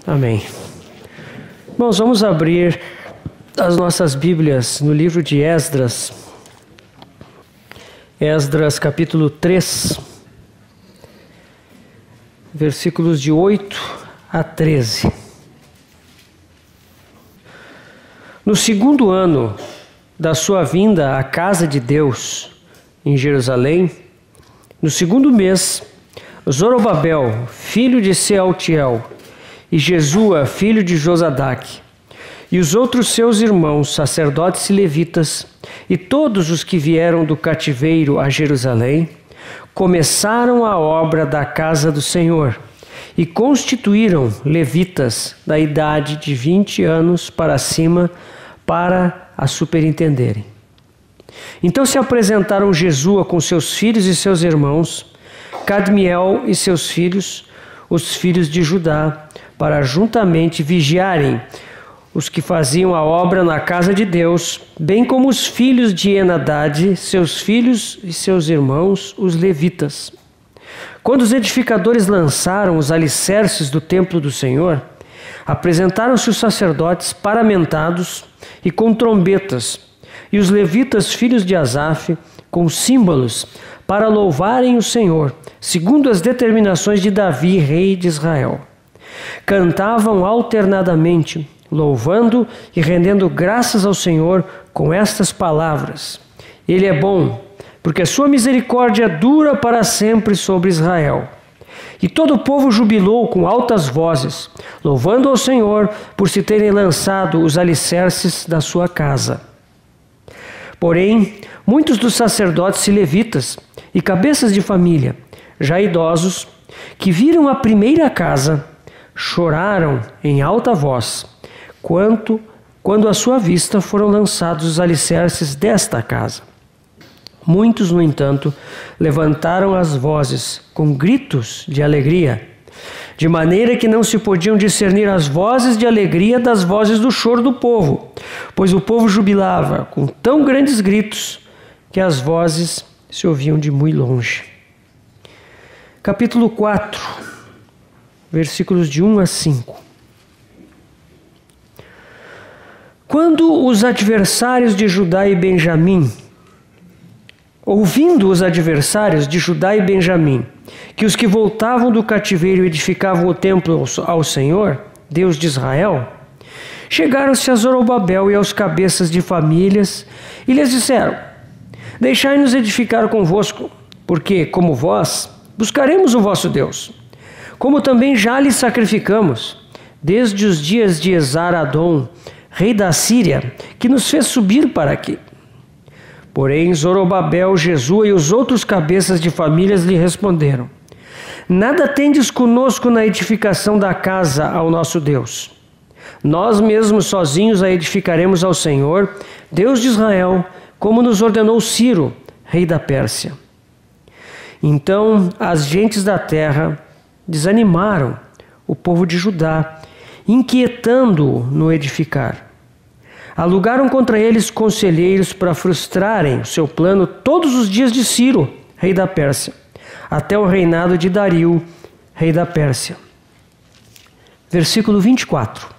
Amém. Irmãos, vamos abrir as nossas Bíblias no livro de Esdras. Esdras capítulo 3, versículos de 8 a 13. No segundo ano da sua vinda à casa de Deus em Jerusalém, no segundo mês, Zorobabel, filho de Sealtiel, e Jesua, filho de Josadaque, e os outros seus irmãos, sacerdotes e levitas, e todos os que vieram do cativeiro a Jerusalém, começaram a obra da casa do Senhor, e constituíram levitas da idade de 20 anos para cima, para a superintenderem. Então se apresentaram Jesua com seus filhos e seus irmãos, Cadmiel e seus filhos, os filhos de Judá, para juntamente vigiarem os que faziam a obra na casa de Deus, bem como os filhos de Enadade, seus filhos e seus irmãos, os levitas. Quando os edificadores lançaram os alicerces do templo do Senhor, apresentaram-se os sacerdotes paramentados e com trombetas, e os levitas, filhos de Asaf, com símbolos, para louvarem o Senhor, segundo as determinações de Davi, rei de Israel. Cantavam alternadamente, louvando e rendendo graças ao Senhor com estas palavras: Ele é bom, porque a sua misericórdia dura para sempre sobre Israel. E todo o povo jubilou com altas vozes, louvando ao Senhor por se terem lançado os alicerces da sua casa. Porém, muitos dos sacerdotes e levitas e cabeças de família, já idosos, que viram a primeira casa, choraram em alta voz, quando à sua vista foram lançados os alicerces desta casa. Muitos, no entanto, levantaram as vozes com gritos de alegria, de maneira que não se podiam discernir as vozes de alegria das vozes do choro do povo, pois o povo jubilava com tão grandes gritos que as vozes se ouviam de muito longe. Capítulo 4, versículos de 1 a 5. Quando os adversários de Judá e Benjamim, ouvindo os adversários de Judá e Benjamim, que os que voltavam do cativeiro edificavam o templo ao Senhor, Deus de Israel, chegaram-se a Zorobabel e aos cabeças de famílias e lhes disseram: Deixai-nos edificar convosco, porque, como vós, buscaremos o vosso Deus, como também já lhe sacrificamos, desde os dias de Esar-Adom, rei da Síria, que nos fez subir para aqui. Porém, Zorobabel, Jesua e os outros cabeças de famílias lhe responderam: Nada tendes conosco na edificação da casa ao nosso Deus. Nós mesmos sozinhos a edificaremos ao Senhor, Deus de Israel, como nos ordenou Ciro, rei da Pérsia. Então as gentes da terra desanimaram o povo de Judá, inquietando-o no edificar. Alugaram contra eles conselheiros para frustrarem o seu plano todos os dias de Ciro, rei da Pérsia, até o reinado de Dario, rei da Pérsia. Versículo 24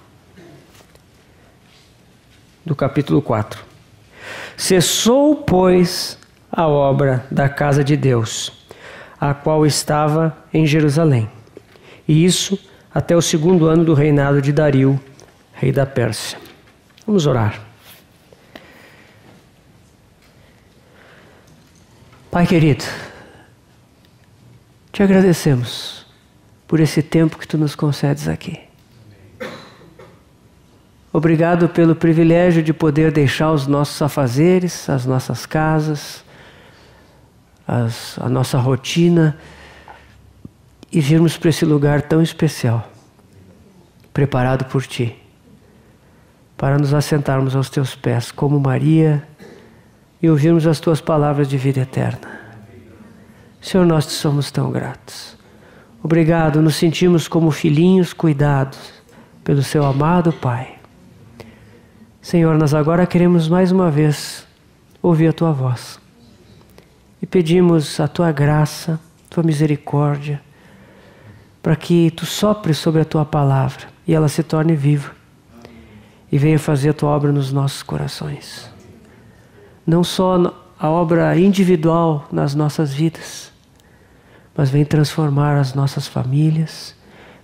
do capítulo 4. Cessou, pois, a obra da casa de Deus, a qual estava em Jerusalém, e isso até o segundo ano do reinado de Dario, rei da Pérsia. Vamos orar. Pai querido, te agradecemos por esse tempo que tu nos concedes aqui. Obrigado pelo privilégio de poder deixar os nossos afazeres, as nossas casas, a nossa rotina e virmos para esse lugar tão especial, preparado por ti, para nos assentarmos aos teus pés, como Maria, e ouvirmos as tuas palavras de vida eterna. Senhor, nós te somos tão gratos. Obrigado, nos sentimos como filhinhos cuidados pelo seu amado Pai. Senhor, nós agora queremos mais uma vez ouvir a tua voz. E pedimos a tua graça, tua misericórdia, para que tu sopres sobre a tua palavra e ela se torne viva e venha fazer a tua obra nos nossos corações. Não só a obra individual nas nossas vidas, mas vem transformar as nossas famílias,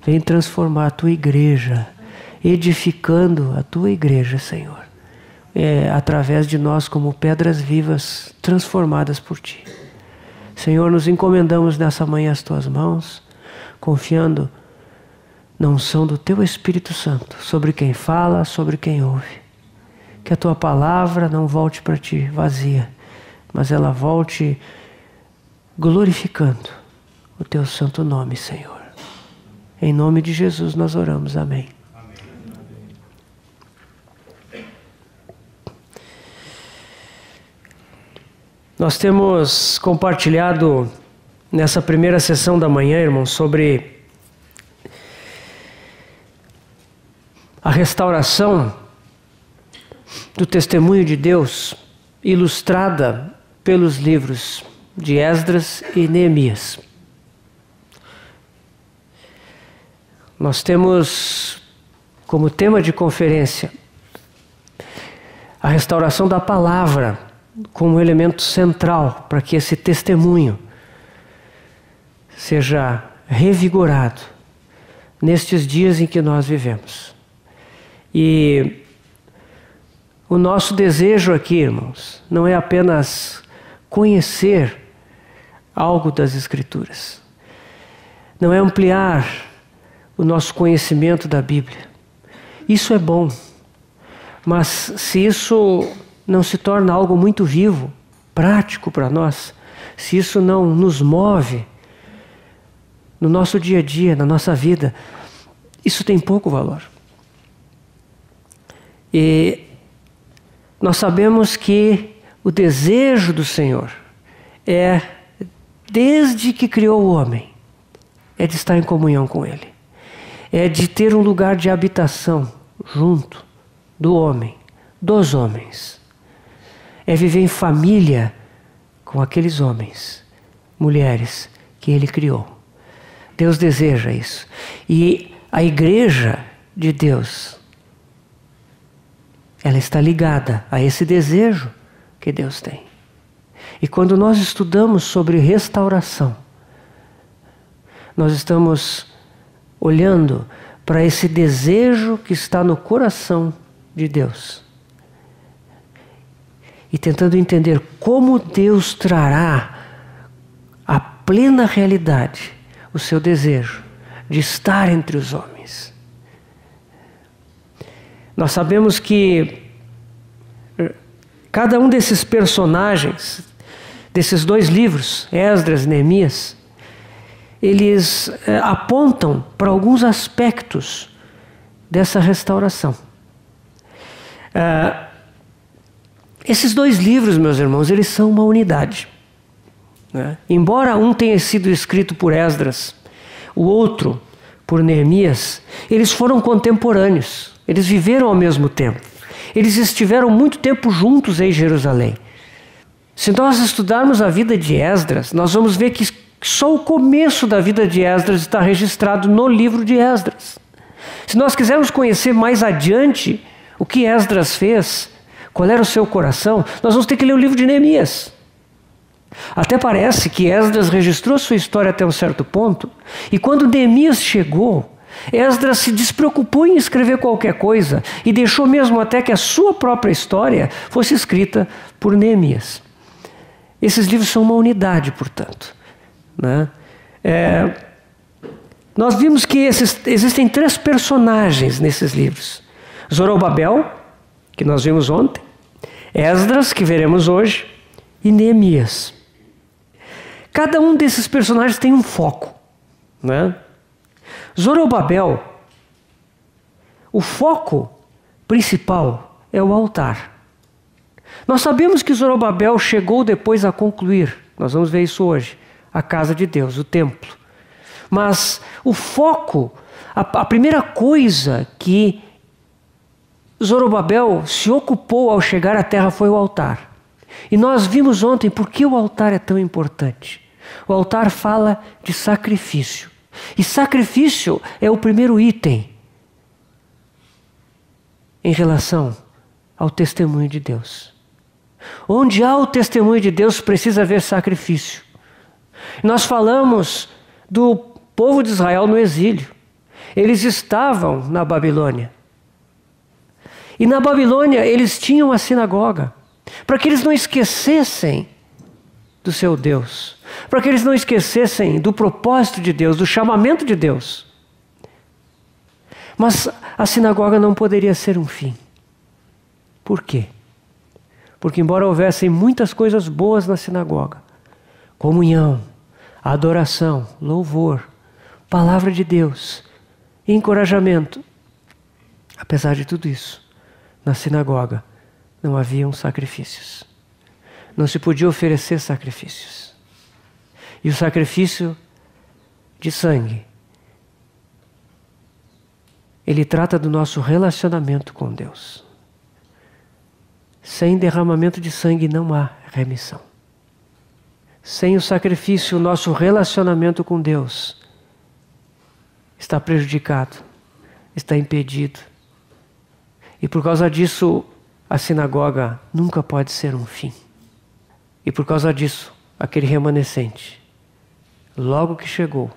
vem transformar a tua igreja, edificando a tua igreja, Senhor, através de nós como pedras vivas transformadas por ti. Senhor, nos encomendamos nessa manhã as tuas mãos, confiando na unção do teu Espírito Santo sobre quem fala, sobre quem ouve. Que a tua palavra não volte para ti vazia, mas ela volte glorificando o teu santo nome, Senhor. Em nome de Jesus nós oramos. Amém. Nós temos compartilhado nessa primeira sessão da manhã, irmãos, sobre a restauração do testemunho de Deus, ilustrada pelos livros de Esdras e Neemias. Nós temos como tema de conferência a restauração da palavra como elemento central para que esse testemunho seja revigorado nestes dias em que nós vivemos. E o nosso desejo aqui, irmãos, não é apenas conhecer algo das Escrituras, não é ampliar o nosso conhecimento da Bíblia. Isso é bom, mas se isso não se torna algo muito vivo, prático para nós, se isso não nos move no nosso dia a dia, na nossa vida, isso tem pouco valor. E nós sabemos que o desejo do Senhor é, desde que criou o homem, é de estar em comunhão com Ele, é de ter um lugar de habitação junto do homem, dos homens. É viver em família com aqueles homens, mulheres que Ele criou. Deus deseja isso. E a igreja de Deus, ela está ligada a esse desejo que Deus tem. E quando nós estudamos sobre restauração, nós estamos olhando para esse desejo que está no coração de Deus e tentando entender como Deus trará à plena realidade o seu desejo de estar entre os homens. Nós sabemos que cada um desses personagens, desses dois livros, Esdras e Neemias, eles apontam para alguns aspectos dessa restauração. Esses dois livros, meus irmãos, eles são uma unidade, né? Embora um tenha sido escrito por Esdras, o outro por Neemias, eles foram contemporâneos, eles viveram ao mesmo tempo, eles estiveram muito tempo juntos em Jerusalém. Se nós estudarmos a vida de Esdras, nós vamos ver que só o começo da vida de Esdras está registrado no livro de Esdras. Se nós quisermos conhecer mais adiante o que Esdras fez, qual era o seu coração, nós vamos ter que ler o livro de Neemias. Até parece que Esdras registrou sua história até um certo ponto, e quando Neemias chegou, Esdras se despreocupou em escrever qualquer coisa e deixou mesmo até que a sua própria história fosse escrita por Neemias. Esses livros são uma unidade, portanto, né? Nós vimos que existem três personagens nesses livros: Zorobabel, que nós vimos ontem, Esdras, que veremos hoje, e Neemias. Cada um desses personagens tem um foco, né? Zorobabel, o foco principal é o altar. Nós sabemos que Zorobabel chegou depois a concluir, nós vamos ver isso hoje, a casa de Deus, o templo. Mas o foco, a primeira coisa que Zorobabel se ocupou ao chegar à terra foi o altar. E nós vimos ontem por que o altar é tão importante. O altar fala de sacrifício. E sacrifício é o primeiro item em relação ao testemunho de Deus. Onde há o testemunho de Deus precisa haver sacrifício. Nós falamos do povo de Israel no exílio. Eles estavam na Babilônia. E na Babilônia eles tinham a sinagoga, para que eles não esquecessem do seu Deus, para que eles não esquecessem do propósito de Deus, do chamamento de Deus. Mas a sinagoga não poderia ser um fim. Por quê? Porque embora houvessem muitas coisas boas na sinagoga, comunhão, adoração, louvor, palavra de Deus, encorajamento, apesar de tudo isso, na sinagoga não haviam sacrifícios. Não se podia oferecer sacrifícios. E o sacrifício de sangue, ele trata do nosso relacionamento com Deus. Sem derramamento de sangue não há remissão. Sem o sacrifício, o nosso relacionamento com Deus está prejudicado, está impedido. E por causa disso, a sinagoga nunca pode ser um fim. E por causa disso, aquele remanescente, logo que chegou,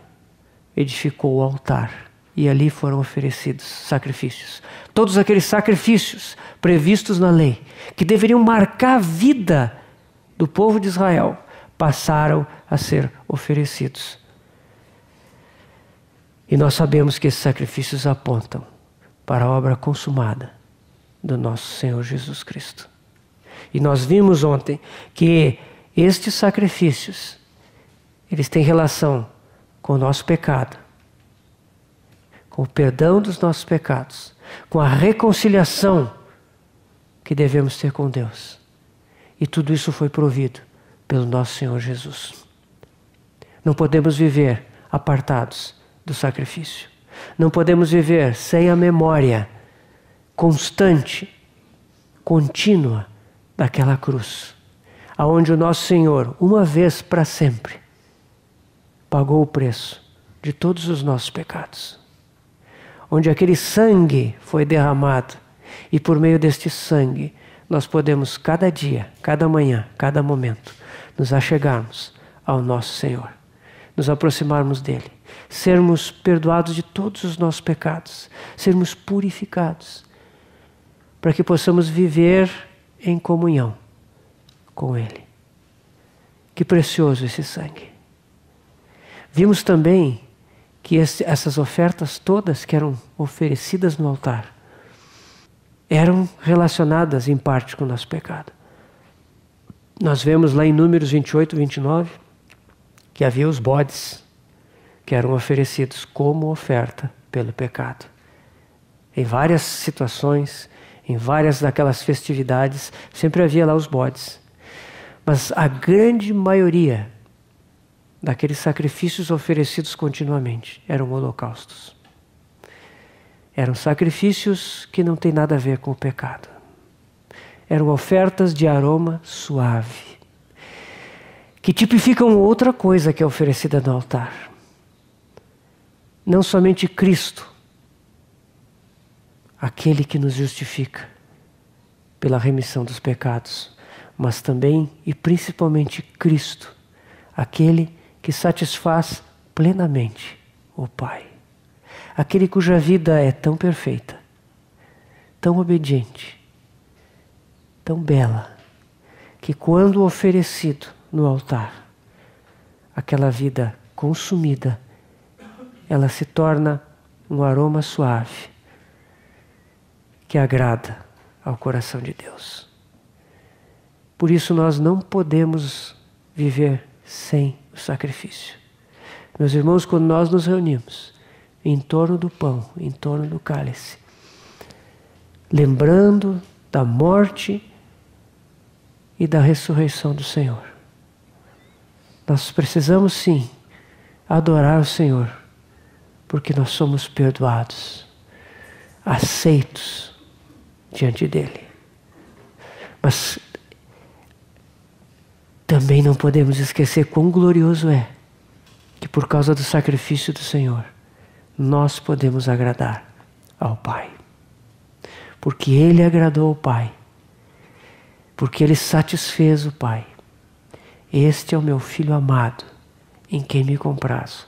edificou o altar. E ali foram oferecidos sacrifícios. Todos aqueles sacrifícios previstos na lei, que deveriam marcar a vida do povo de Israel, passaram a ser oferecidos. E nós sabemos que esses sacrifícios apontam para a obra consumada do nosso Senhor Jesus Cristo. E nós vimos ontem que estes sacrifícios, eles têm relação com o nosso pecado, com o perdão dos nossos pecados, com a reconciliação que devemos ter com Deus. E tudo isso foi provido pelo nosso Senhor Jesus. Não podemos viver apartados do sacrifício. Não podemos viver sem a memória constante, contínua daquela cruz, aonde o nosso Senhor, uma vez para sempre, pagou o preço de todos os nossos pecados. Onde aquele sangue foi derramado, e por meio deste sangue nós podemos cada dia, cada manhã, cada momento nos achegarmos ao nosso Senhor, nos aproximarmos dele, sermos perdoados de todos os nossos pecados, sermos purificados, para que possamos viver em comunhão com ele. Que precioso esse sangue. Vimos também que essas ofertas todas que eram oferecidas no altar eram relacionadas em parte com o nosso pecado. Nós vemos lá em Números 28, 29, que havia os bodes que eram oferecidos como oferta pelo pecado. Em várias situações, em várias daquelas festividades, sempre havia lá os bodes. Mas a grande maioria daqueles sacrifícios oferecidos continuamente eram holocaustos. Eram sacrifícios que não têm nada a ver com o pecado. Eram ofertas de aroma suave, que tipificam outra coisa que é oferecida no altar. Não somente Cristo, aquele que nos justifica pela remissão dos pecados, mas também e principalmente Cristo, aquele que satisfaz plenamente o Pai. Aquele cuja vida é tão perfeita, tão obediente, tão bela, que quando oferecido no altar, aquela vida consumida, ela se torna um aroma suave, que agrada ao coração de Deus. Por isso nós não podemos viver sem o sacrifício. Meus irmãos, quando nós nos reunimos em torno do pão, em torno do cálice, lembrando da morte e da ressurreição do Senhor, nós precisamos sim adorar o Senhor, porque nós somos perdoados, aceitos diante dele. Mas também não podemos esquecer quão glorioso é que por causa do sacrifício do Senhor nós podemos agradar ao Pai. porque ele agradou o Pai, porque ele satisfez o Pai. Este é o meu Filho amado, em quem me comprazo.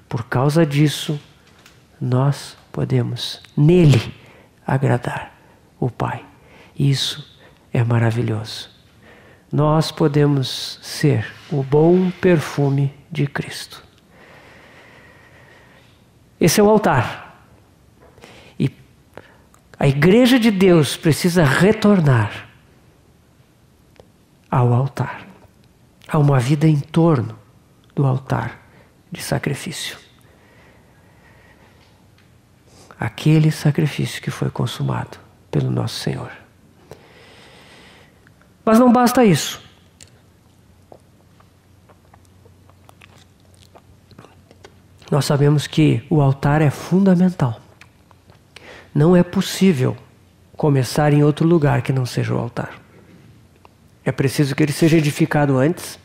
Por causa disso, nós podemos nele agradar o Pai. Isso é maravilhoso. Nós podemos ser o bom perfume de Cristo. Esse é o altar. E a igreja de Deus precisa retornar ao altar, a uma vida em torno do altar de sacrifício. Aquele sacrifício que foi consumado pelo nosso Senhor. Mas não basta isso. Nós sabemos que o altar é fundamental. Não é possível começar em outro lugar que não seja o altar. É preciso que ele seja edificado antes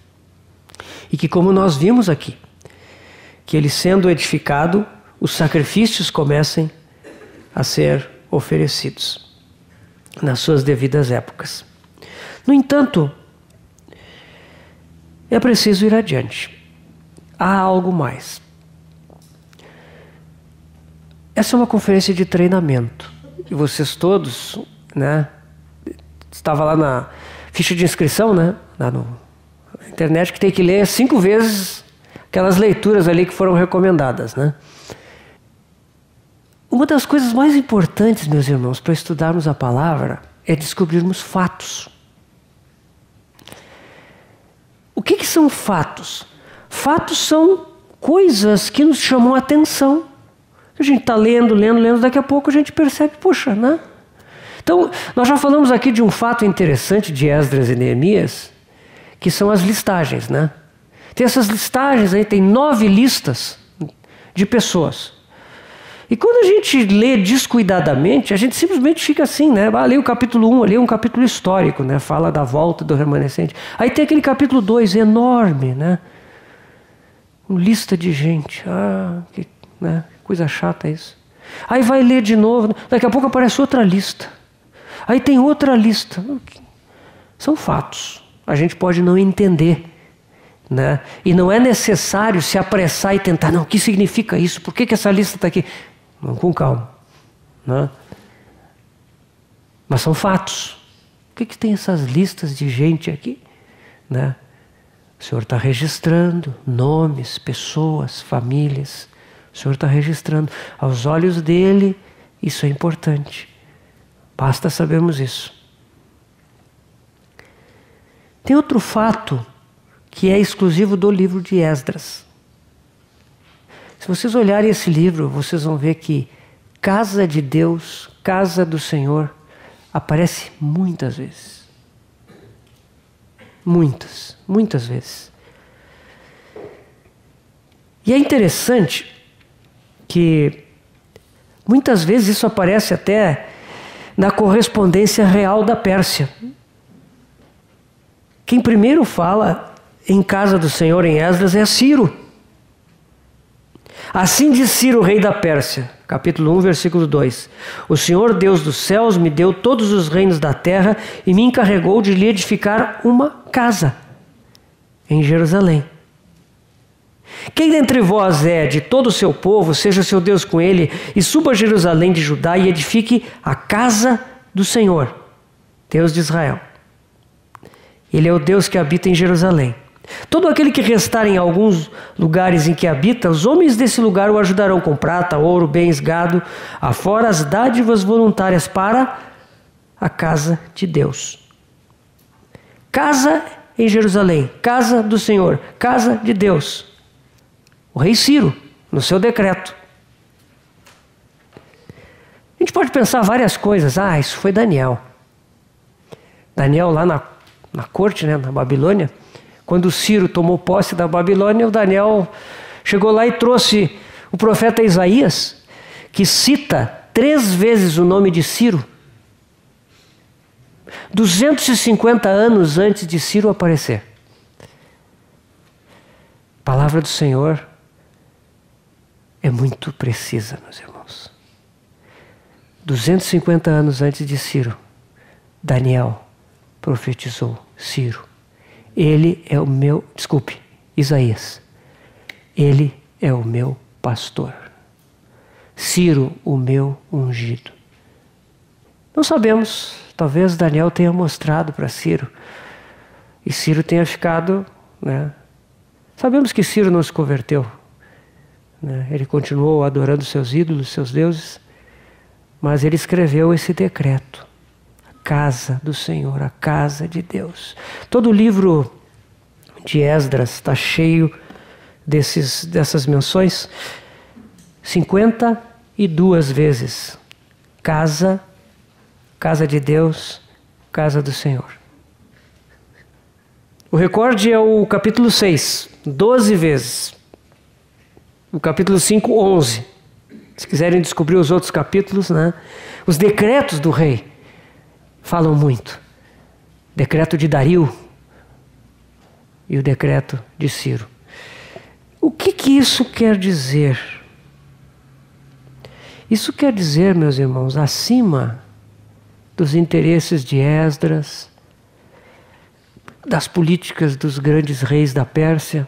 e que, como nós vimos aqui, que ele sendo edificado, os sacrifícios comecem a ser oferecidos nas suas devidas épocas. No entanto, é preciso ir adiante. Há algo mais. Essa é uma conferência de treinamento. E vocês todos, né? Estava lá na ficha de inscrição, né? Lá na internet, que tem que ler 5 vezes aquelas leituras ali que foram recomendadas, né? Uma das coisas mais importantes, meus irmãos, para estudarmos a palavra é descobrirmos fatos. O que são fatos? Fatos são coisas que nos chamam a atenção. A gente está lendo, daqui a pouco a gente percebe, puxa, né? Então, nós já falamos aqui de um fato interessante de Esdras e Neemias, que são as listagens, né? Tem essas listagens aí, tem 9 listas de pessoas. E quando a gente lê descuidadamente, a gente simplesmente fica assim, né? Ah, lê o capítulo 1, ali é um capítulo histórico, né? Fala da volta do remanescente. Aí tem aquele capítulo 2, enorme, né? Uma lista de gente. Ah, que, né? Coisa chata isso. Aí vai ler de novo, daqui a pouco aparece outra lista. Aí tem outra lista. São fatos. A gente pode não entender, né? E não é necessário se apressar e tentar, não, o que significa isso? Por que essa lista está aqui? Não, com calma, né? Mas são fatos. Por que tem essas listas de gente aqui, né? O Senhor está registrando nomes, pessoas, famílias. O Senhor está registrando. Aos olhos dele, isso é importante. Basta sabermos isso. Tem outro fato que é exclusivo do livro de Esdras. Se vocês olharem esse livro, vocês vão ver que casa de Deus, casa do Senhor, aparece muitas vezes. Muitas vezes. E é interessante que muitas vezes isso aparece até na correspondência real da Pérsia. Quem primeiro fala em casa do Senhor em Esdras é Ciro. Assim diz Ciro, rei da Pérsia, capítulo 1, versículo 2. O Senhor Deus dos céus me deu todos os reinos da terra e me encarregou de lhe edificar uma casa em Jerusalém. Quem dentre vós é de todo o seu povo, seja seu Deus com ele, e suba a Jerusalém de Judá e edifique a casa do Senhor, Deus de Israel. Ele é o Deus que habita em Jerusalém. Todo aquele que restar em alguns lugares em que habita, os homens desse lugar o ajudarão com prata, ouro, bens, gado, afora as dádivas voluntárias para a casa de Deus. Casa em Jerusalém, casa do Senhor, casa de Deus. O rei Ciro, no seu decreto. A gente pode pensar várias coisas. Ah, isso foi Daniel. Daniel lá na corte, né, na Babilônia. Quando Ciro tomou posse da Babilônia, o Daniel chegou lá e trouxe o profeta Isaías, que cita 3 vezes o nome de Ciro. 250 anos antes de Ciro aparecer. A palavra do Senhor é muito precisa, meus irmãos. 250 anos antes de Ciro, Daniel profetizou Ciro. Ele é o meu, Isaías. Ele é o meu pastor. Ciro, o meu ungido. Não sabemos, talvez Daniel tenha mostrado para Ciro. E Ciro tenha ficado, né? Sabemos que Ciro não se converteu, né? Ele continuou adorando seus ídolos, seus deuses. Mas ele escreveu esse decreto. A casa do Senhor, a casa de Deus. Todo o livro de Esdras está cheio dessas menções. 52 vezes. Casa de Deus, casa do Senhor. O recorde é o capítulo 6, 12 vezes. O capítulo 5, 11. Se quiserem descobrir os outros capítulos, né? Os decretos do rei falam muito. Decreto de Dario e o decreto de Ciro. O que isso quer dizer? Isso quer dizer, meus irmãos, acima dos interesses de Esdras, das políticas dos grandes reis da Pérsia,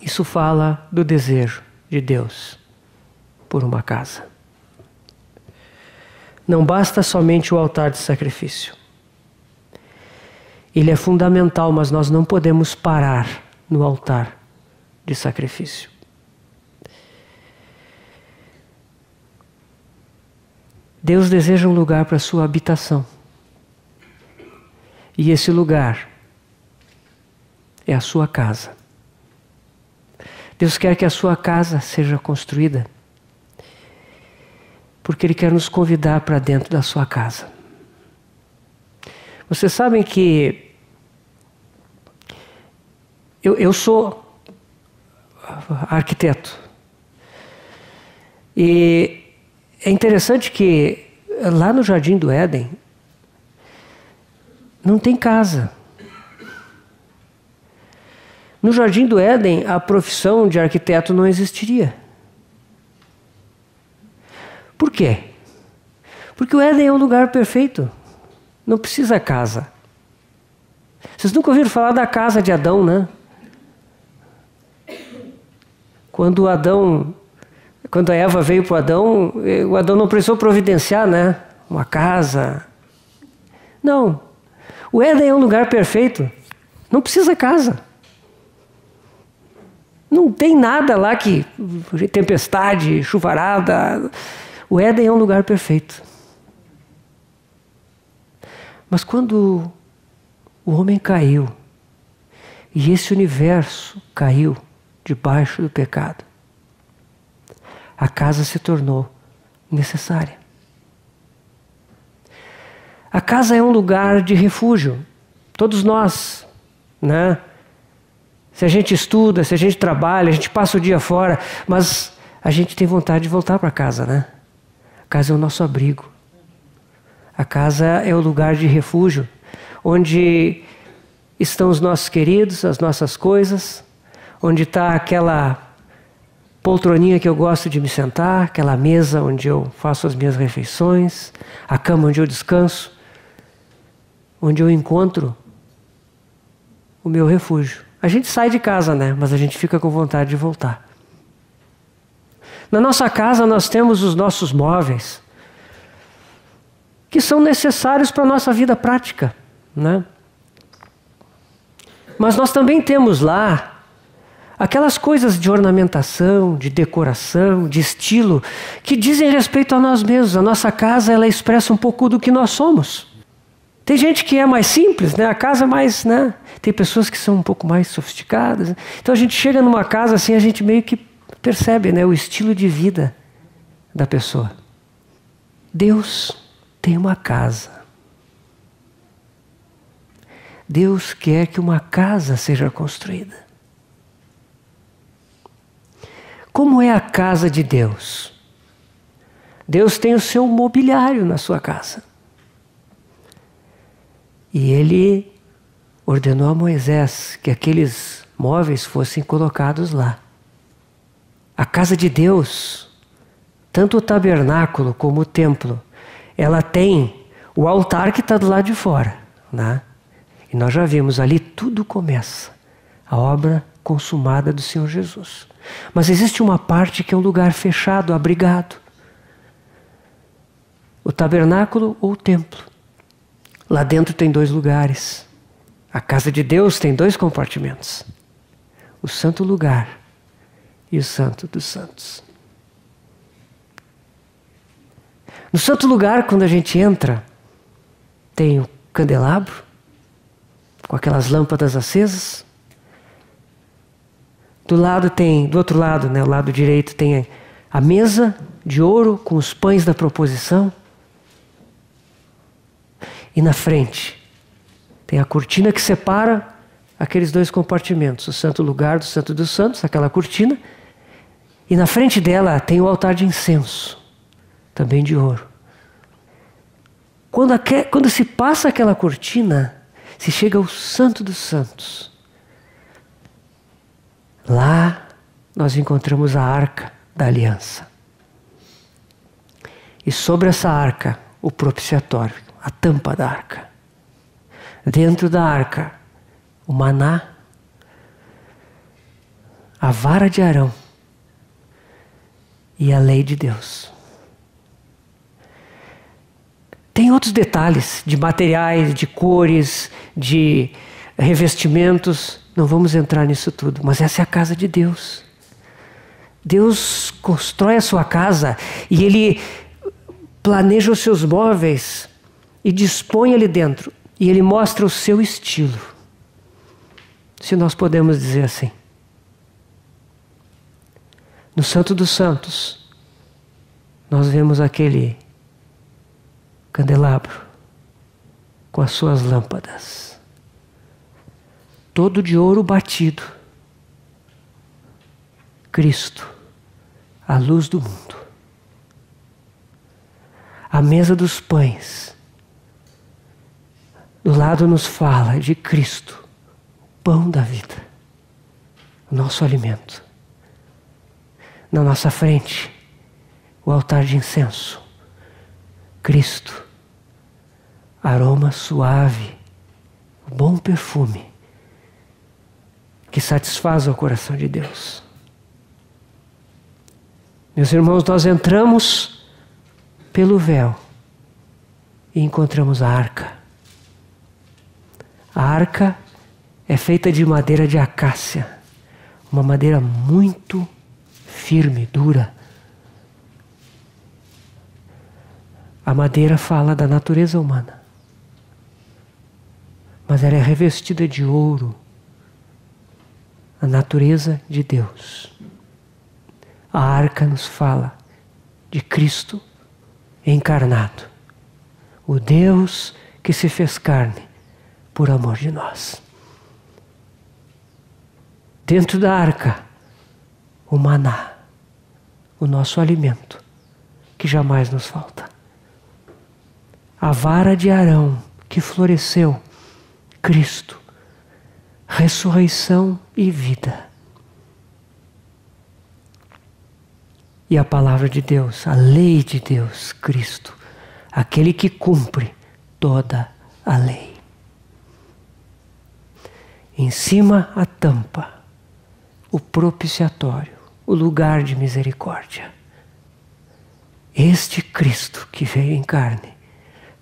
isso fala do desejo de Deus por uma casa. Não basta somente o altar de sacrifício. Ele é fundamental, mas nós não podemos parar no altar de sacrifício. Deus deseja um lugar para a sua habitação. E esse lugar é a sua casa. Deus quer que a sua casa seja construída, porque Ele quer nos convidar para dentro da sua casa. Vocês sabem que eu sou arquiteto. E é interessante que lá no Jardim do Éden não tem casa. No Jardim do Éden, a profissão de arquiteto não existiria. Por quê? Porque o Éden é um lugar perfeito. Não precisa casa. Vocês nunca ouviram falar da casa de Adão, né? Quando a Eva veio para o Adão não precisou providenciar, né? Uma casa. Não. O Éden é um lugar perfeito. Não precisa casa. Não tem nada lá que tempestade, chuvarada. O Éden é um lugar perfeito. Mas quando o homem caiu e esse universo caiu debaixo do pecado, a casa se tornou necessária. A casa é um lugar de refúgio. Todos nós, né? Se a gente estuda, se a gente trabalha, a gente passa o dia fora, mas a gente tem vontade de voltar para casa, né? A casa é o nosso abrigo. A casa é o lugar de refúgio, onde estão os nossos queridos, as nossas coisas, onde está aquela poltroninha que eu gosto de me sentar, aquela mesa onde eu faço as minhas refeições, a cama onde eu descanso, onde eu encontro o meu refúgio. A gente sai de casa, né? Mas a gente fica com vontade de voltar. Na nossa casa nós temos os nossos móveis, que são necessários para a nossa vida prática, né? Mas nós também temos lá aquelas coisas de ornamentação, de decoração, de estilo, que dizem respeito a nós mesmos. A nossa casa, ela expressa um pouco do que nós somos. Tem gente que é mais simples, né? A casa é mais, né? Tem pessoas que são um pouco mais sofisticadas, né? Então a gente chega numa casa assim, a gente meio que percebe, né, o estilo de vida da pessoa. Deus tem uma casa. Deus quer que uma casa seja construída. Como é a casa de Deus? Deus tem o seu mobiliário na sua casa. E Ele ordenou a Moisés que aqueles móveis fossem colocados lá. A casa de Deus tanto o tabernáculo como o templo, ela tem o altar que está do lado de fora, né? E nós já vimos ali, tudo começa. A obra consumada do Senhor Jesus. Mas existe uma parte que é um lugar fechado, abrigado. O tabernáculo ou o templo. Lá dentro tem 2 lugares. A casa de Deus tem 2 compartimentos. O santo lugar e o santo dos santos. No santo lugar, quando a gente entra, tem o candelabro, com aquelas lâmpadas acesas. Do outro lado, né, o lado direito, tem a mesa de ouro com os pães da proposição. E na frente, tem a cortina que separa aqueles 2 compartimentos, o santo lugar do santo dos santos, aquela cortina. E na frente dela tem o altar de incenso, também de ouro. Quando se passa aquela cortina, se chega ao santo dos santos. Lá nós encontramos a arca da aliança. E sobre essa arca, o propiciatório, a tampa da arca. Dentro da arca, o maná, a vara de Arão e a lei de Deus. Tem outros detalhes de materiais, de cores, de revestimentos. Não vamos entrar nisso tudo, mas essa é a casa de Deus. Deus constrói a sua casa e Ele planeja os seus móveis e dispõe ali dentro. E Ele mostra o seu estilo, se nós podemos dizer assim. No Santo dos Santos, nós vemos aquele candelabro com as suas lâmpadas, todo de ouro batido. Cristo, a luz do mundo. A mesa dos pães, do lado nos fala de Cristo, pão da vida, o nosso alimento. Na nossa frente, o altar de incenso, Cristo, aroma suave, o bom perfume que satisfaz o coração de Deus. Meus irmãos, nós entramos pelo véu e encontramos a arca. A arca é feita de madeira de acácia, uma madeira muito firme, dura. A madeira fala da natureza humana, mas ela é revestida de ouro, a natureza de Deus. A arca nos fala de Cristo encarnado, o Deus que se fez carne por amor de nós. Dentro da arca, o maná, o nosso alimento, que jamais nos falta. A vara de Arão que floresceu, Cristo, ressurreição e vida. E a palavra de Deus, a lei de Deus, Cristo, aquele que cumpre toda a lei. Em cima a tampa, o propiciatório, o lugar de misericórdia. Este Cristo que veio em carne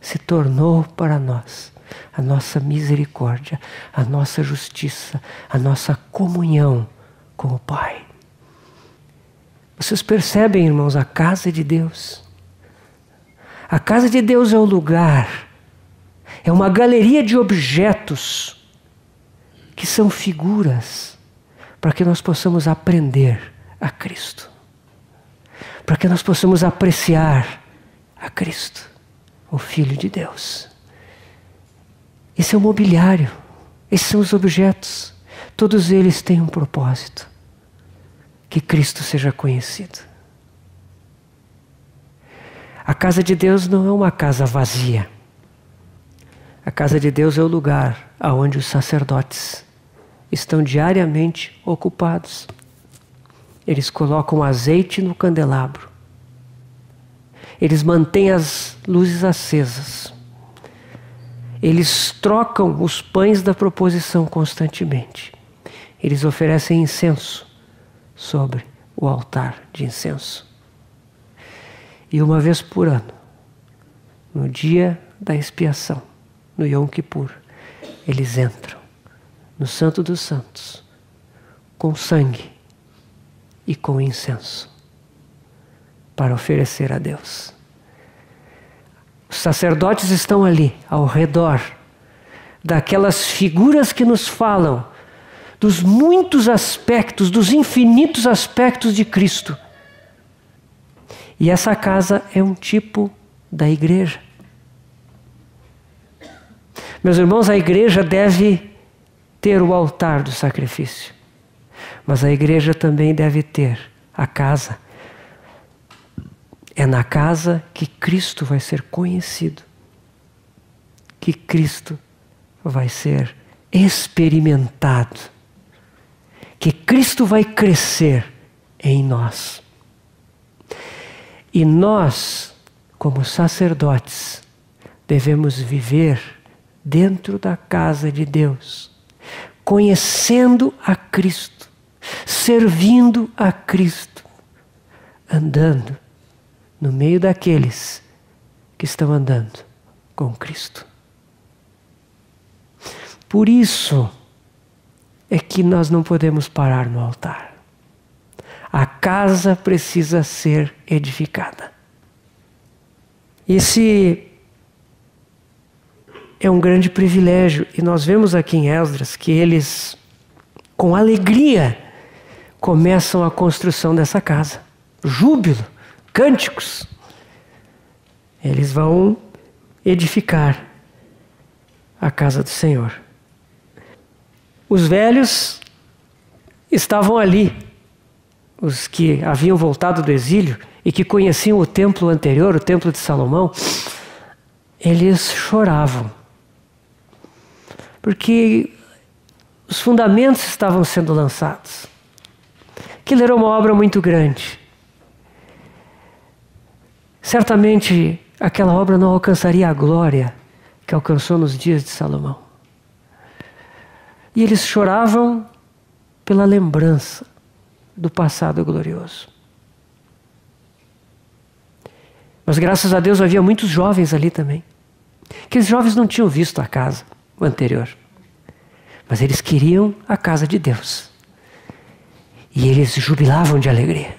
se tornou para nós a nossa misericórdia, a nossa justiça, a nossa comunhão com o Pai. Vocês percebem, irmãos, a casa de Deus? A casa de Deus é o lugar, é uma galeria de objetos que são figuras para que nós possamos aprender a Cristo, para que nós possamos apreciar a Cristo, o Filho de Deus. Esse é o mobiliário, esses são os objetos, todos eles têm um propósito, que Cristo seja conhecido. A casa de Deus não é uma casa vazia. A casa de Deus é o lugar onde os sacerdotes estão diariamente ocupados. Eles colocam azeite no candelabro Eles mantêm as luzes acesas. Eles trocam os pães da proposição constantemente. Eles oferecem incenso sobre o altar de incenso. E uma vez por ano, no dia da expiação, no Yom Kippur, eles entram no Santo dos Santos com sangue e com incenso para oferecer a Deus. Os sacerdotes estão ali, ao redor daquelas figuras que nos falam dos muitos aspectos, dos infinitos aspectos de Cristo. E essa casa é um tipo da igreja. Meus irmãos, a igreja deve ter o altar do sacrifício, mas a igreja também deve ter a casa. É na casa que Cristo vai ser conhecido, que Cristo vai ser experimentado, que Cristo vai crescer em nós. E nós, como sacerdotes, devemos viver dentro da casa de Deus, conhecendo a Cristo, servindo a Cristo, andando no meio daqueles que estão andando com Cristo. Por isso é que nós não podemos parar no altar. A casa precisa ser edificada. Esse é um grande privilégio, e nós vemos aqui em Esdras que eles, com alegria, começam a construção dessa casa. Júbilo, cânticos. Eles vão edificar a casa do Senhor. Os velhos estavam ali, os que haviam voltado do exílio e que conheciam o templo anterior, o templo de Salomão. Eles choravam, porque os fundamentos estavam sendo lançados. Aquilo era uma obra muito grande. Certamente aquela obra não alcançaria a glória que alcançou nos dias de Salomão. E eles choravam pela lembrança do passado glorioso. Mas graças a Deus havia muitos jovens ali também. Aqueles jovens não tinham visto a casa anterior, mas eles queriam a casa de Deus. E eles jubilavam de alegria.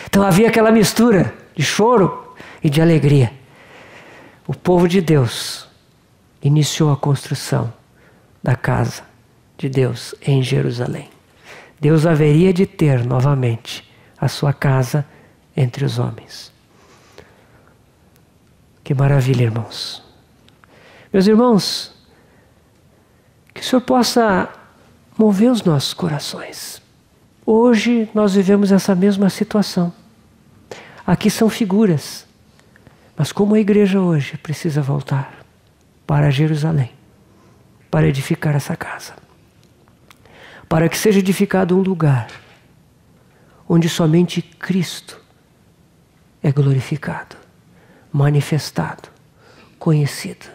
Então havia aquela mistura de choro e de alegria. O povo de Deus iniciou a construção da casa de Deus em Jerusalém. Deus haveria de ter novamente a sua casa entre os homens. Que maravilha, irmãos. Meus irmãos, que o Senhor possa mover os nossos corações. Hoje nós vivemos essa mesma situação. Aqui são figuras, mas como a igreja hoje precisa voltar para Jerusalém, para edificar essa casa, para que seja edificado um lugar onde somente Cristo é glorificado, manifestado, conhecido.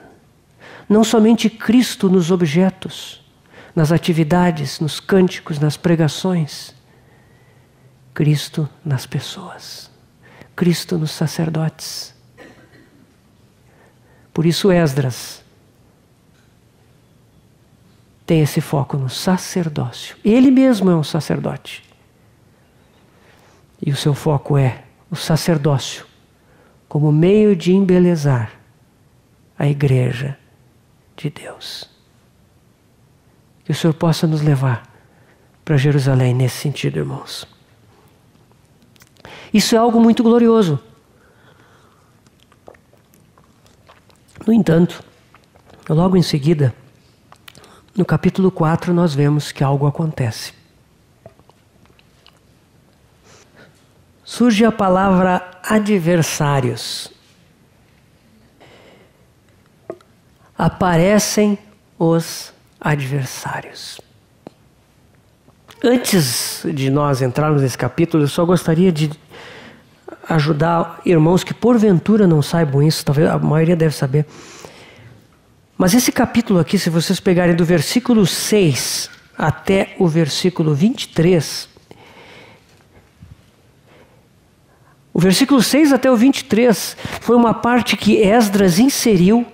Não somente Cristo nos objetos, nas atividades, nos cânticos, nas pregações. Cristo nas pessoas. Cristo nos sacerdotes. Por isso Esdras tem esse foco no sacerdócio. Ele mesmo é um sacerdote. E o seu foco é o sacerdócio como meio de embelezar a igreja de Deus. Que o Senhor possa nos levar para Jerusalém nesse sentido, irmãos. Isso é algo muito glorioso. No entanto, logo em seguida, no capítulo 4, nós vemos que algo acontece. Surge a palavra adversários. Aparecem os adversários. Antes de nós entrarmos nesse capítulo, eu só gostaria de ajudar irmãos que porventura não saibam isso, talvez a maioria deve saber. Mas esse capítulo aqui, se vocês pegarem do versículo 6 até o versículo 23, o versículo 6 até o 23 foi uma parte que Esdras inseriu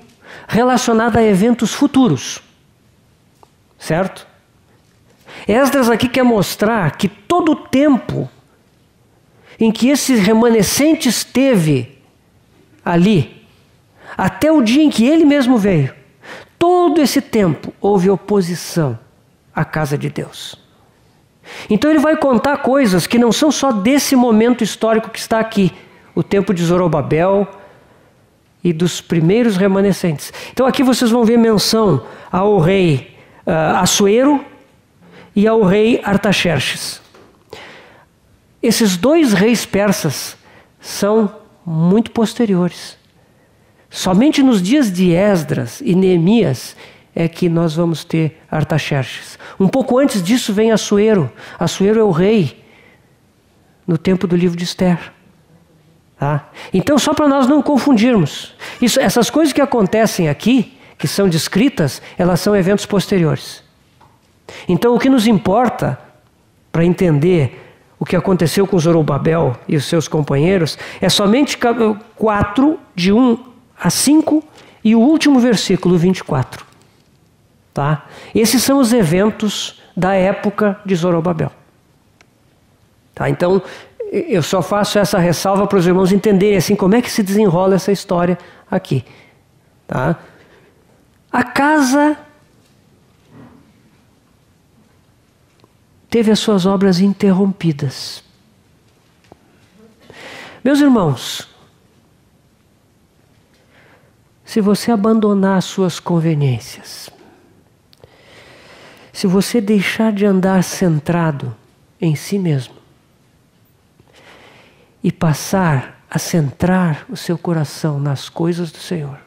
relacionada a eventos futuros. Certo? Esdras aqui quer mostrar que todo o tempo em que esses remanescentes esteve ali, até o dia em que ele mesmo veio, todo esse tempo houve oposição à casa de Deus. Então ele vai contar coisas que não são só desse momento histórico que está aqui, o tempo de Zorobabel e dos primeiros remanescentes. Então aqui vocês vão ver menção ao rei Assuero e ao rei Artaxerxes. Esses dois reis persas são muito posteriores. Somente nos dias de Esdras e Neemias é que nós vamos ter Artaxerxes. Um pouco antes disso vem Assuero. Assuero é o rei no tempo do livro de Esther. Tá? Então, só para nós não confundirmos, essas coisas que acontecem aqui, que são descritas, elas são eventos posteriores. Então, o que nos importa para entender o que aconteceu com Zorobabel e os seus companheiros é somente 4, de 1 a 5, e o último versículo, 24. Tá? Esses são os eventos da época de Zorobabel. Tá? Então, eu só faço essa ressalva para os irmãos entenderem assim, como é que se desenrola essa história aqui. Tá? A casa teve as suas obras interrompidas. Meus irmãos, se você abandonar as suas conveniências, se você deixar de andar centrado em si mesmo e passar a centrar o seu coração nas coisas do Senhor,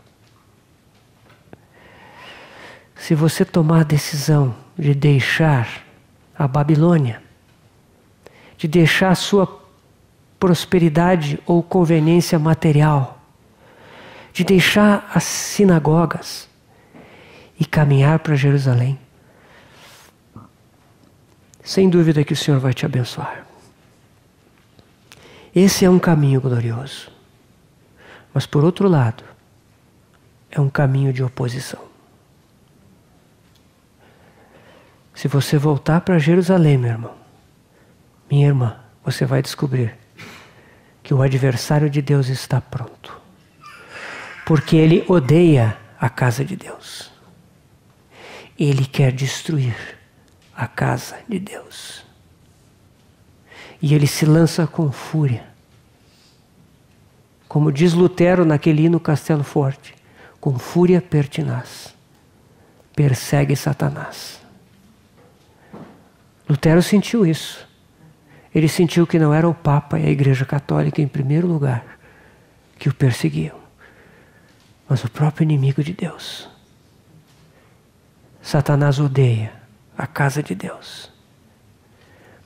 se você tomar a decisão de deixar a Babilônia, de deixar a sua prosperidade ou conveniência material, de deixar as sinagogas e caminhar para Jerusalém, sem dúvida que o Senhor vai te abençoar. Esse é um caminho glorioso. Mas por outro lado, é um caminho de oposição. Se você voltar para Jerusalém, meu irmão, minha irmã, você vai descobrir que o adversário de Deus está pronto. Porque ele odeia a casa de Deus. Ele quer destruir a casa de Deus. E ele se lança com fúria. Como diz Lutero naquele hino Castelo Forte, com fúria pertinaz, persegue Satanás. Lutero sentiu isso. Ele sentiu que não era o Papa e a Igreja Católica em primeiro lugar que o perseguiam, mas o próprio inimigo de Deus. Satanás odeia a casa de Deus.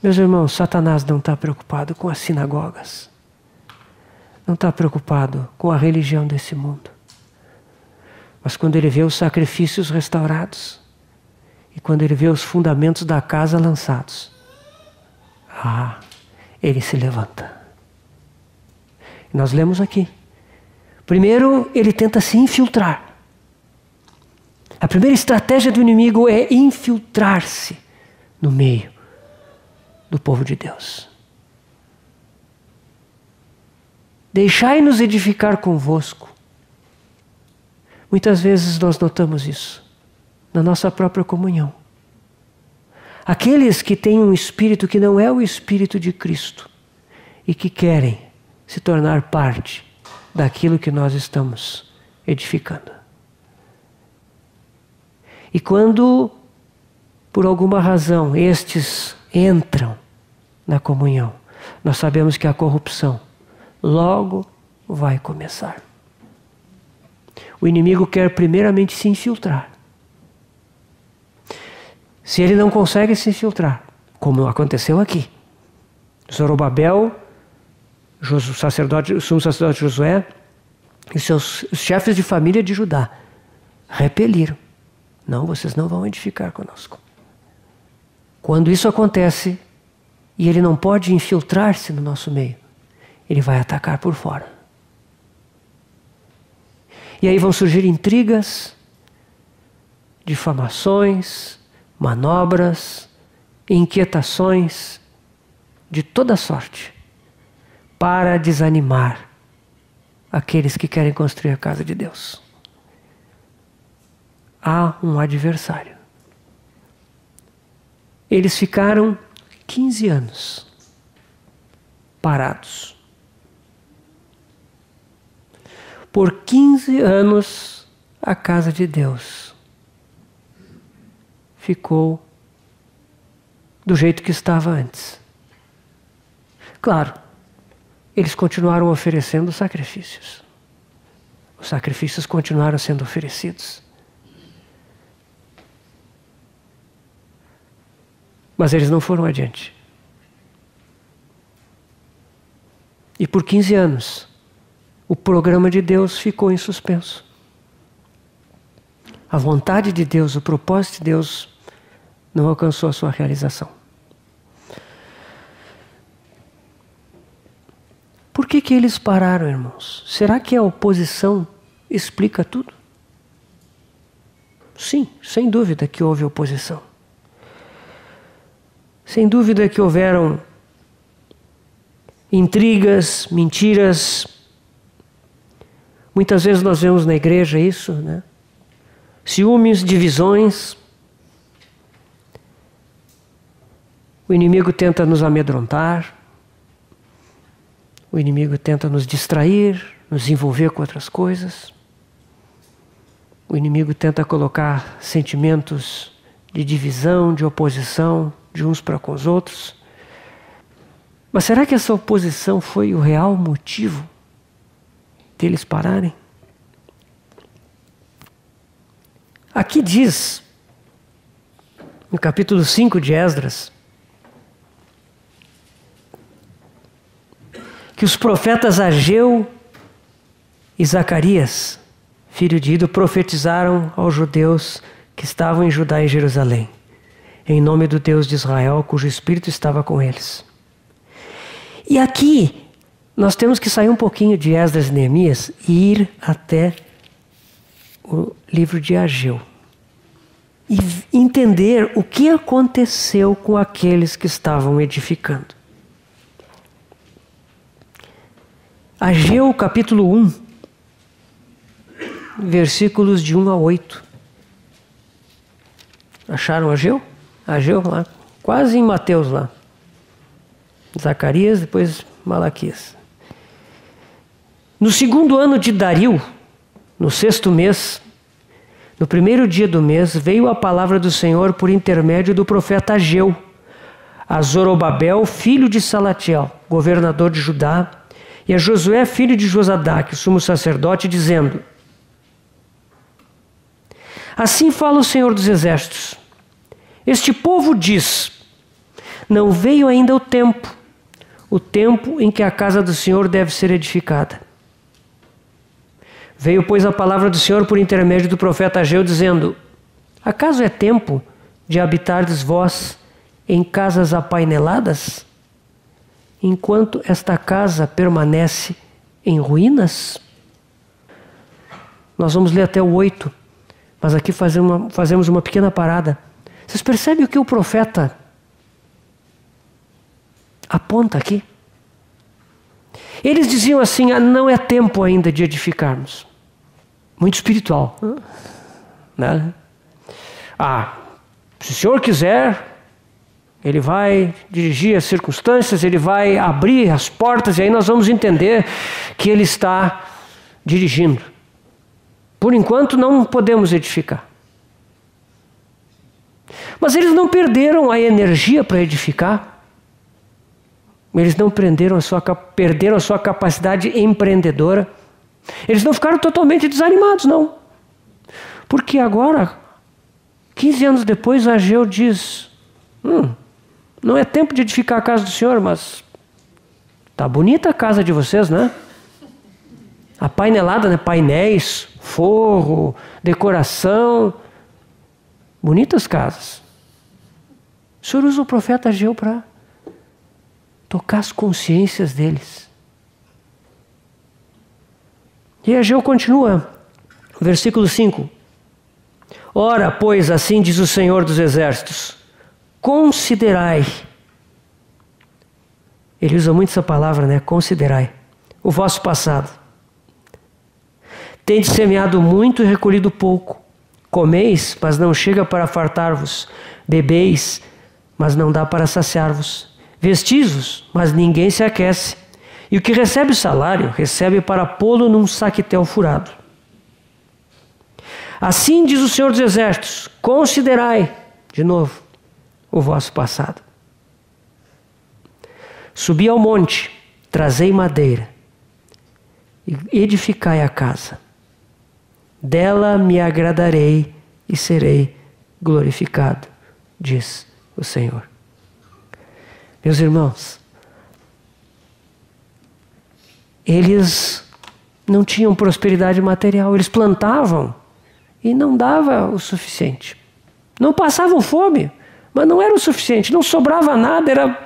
Meus irmãos, Satanás não está preocupado com as sinagogas. Não está preocupado com a religião desse mundo. Mas quando ele vê os sacrifícios restaurados e quando ele vê os fundamentos da casa lançados, ele se levanta. E nós lemos aqui. Primeiro, ele tenta se infiltrar. A primeira estratégia do inimigo é infiltrar-se no meio do povo de Deus. Deixai-nos edificar convosco. Muitas vezes nós notamos isso na nossa própria comunhão. Aqueles que têm um espírito que não é o espírito de Cristo e que querem se tornar parte daquilo que nós estamos edificando. E quando, por alguma razão, estes entram na comunhão, nós sabemos que a corrupção logo vai começar. O inimigo quer primeiramente se infiltrar. Se ele não consegue se infiltrar, como aconteceu aqui, Zorobabel o sumo sacerdote Josué e os chefes de família de Judá repeliram. Não, vocês não vão edificar conosco. Quando isso acontece, e ele não pode infiltrar-se no nosso meio, ele vai atacar por fora. E aí vão surgir intrigas, difamações, manobras, inquietações de toda sorte para desanimar aqueles que querem construir a casa de Deus. Há um adversário. Eles ficaram 15 anos parados. Por 15 anos, a casa de Deus ficou do jeito que estava antes. Claro, eles continuaram oferecendo sacrifícios. Os sacrifícios continuaram sendo oferecidos. Mas eles não foram adiante. E por 15 anos, o programa de Deus ficou em suspenso. A vontade de Deus, o propósito de Deus, não alcançou a sua realização. Por que eles pararam, irmãos? Será que a oposição explica tudo? Sim, sem dúvida que houve oposição. Sem dúvida que houveram intrigas, mentiras. Muitas vezes nós vemos na igreja isso, né? Ciúmes, divisões. O inimigo tenta nos amedrontar. O inimigo tenta nos distrair, nos envolver com outras coisas. O inimigo tenta colocar sentimentos de divisão, de oposição, de uns para com os outros. Mas será que essa oposição foi o real motivo deles pararem? Aqui diz, no capítulo 5 de Esdras, que os profetas Ageu e Zacarias, filho de Ido, profetizaram aos judeus que estavam em Judá e Jerusalém, em nome do Deus de Israel, cujo Espírito estava com eles. E aqui nós temos que sair um pouquinho de Esdras e Neemias e ir até o livro de Ageu e entender o que aconteceu com aqueles que estavam edificando. Ageu capítulo 1, versículos de 1 a 8. Acharam Ageu? Ageu lá, quase em Mateus lá. Zacarias, depois Malaquias. No 2º ano de Dario, no 6º mês, no 1º dia do mês, veio a palavra do Senhor por intermédio do profeta Ageu, a Zorobabel, filho de Salatiel, governador de Judá, e a Josué, filho de Josadaque, sumo sacerdote, dizendo: Assim fala o Senhor dos Exércitos. Este povo diz: não veio ainda o tempo em que a casa do Senhor deve ser edificada. Veio, pois, a palavra do Senhor por intermédio do profeta Ageu, dizendo: acaso é tempo de habitardes vós em casas apaineladas, enquanto esta casa permanece em ruínas? Nós vamos ler até o 8, mas aqui fazemos uma pequena parada. Vocês percebem o que o profeta aponta aqui? Eles diziam assim: não é tempo ainda de edificarmos. Muito espiritual, né? Se o Senhor quiser, Ele vai dirigir as circunstâncias, Ele vai abrir as portas, e aí nós vamos entender que Ele está dirigindo. Por enquanto não podemos edificar. Mas eles não perderam a energia para edificar. Eles não perderam a sua capacidade empreendedora. Eles não ficaram totalmente desanimados, não. Porque agora, 15 anos depois, Ageu diz: não é tempo de edificar a casa do Senhor, mas Tá bonita a casa de vocês, né? Apainelada, né? Painéis, forro, decoração. Bonitas casas. O Senhor usa o profeta Ageu para tocar as consciências deles. E Ageu continua, versículo 5. Ora, pois, assim diz o Senhor dos Exércitos, considerai. Ele usa muito essa palavra, né? Considerai o vosso passado. Tendes semeado muito e recolhido pouco. Comeis, mas não chega para fartar-vos. Bebeis, mas não dá para saciar-vos. Vestis-vos, mas ninguém se aquece. E o que recebe o salário, recebe para pô-lo num saquetel furado. Assim diz o Senhor dos Exércitos, considerai, de novo, o vosso passado. Subi ao monte, trazei madeira, e edificai a casa. Dela me agradarei e serei glorificado, diz o Senhor. Meus irmãos, eles não tinham prosperidade material, eles plantavam e não dava o suficiente. Não passavam fome, mas não era o suficiente, não sobrava nada,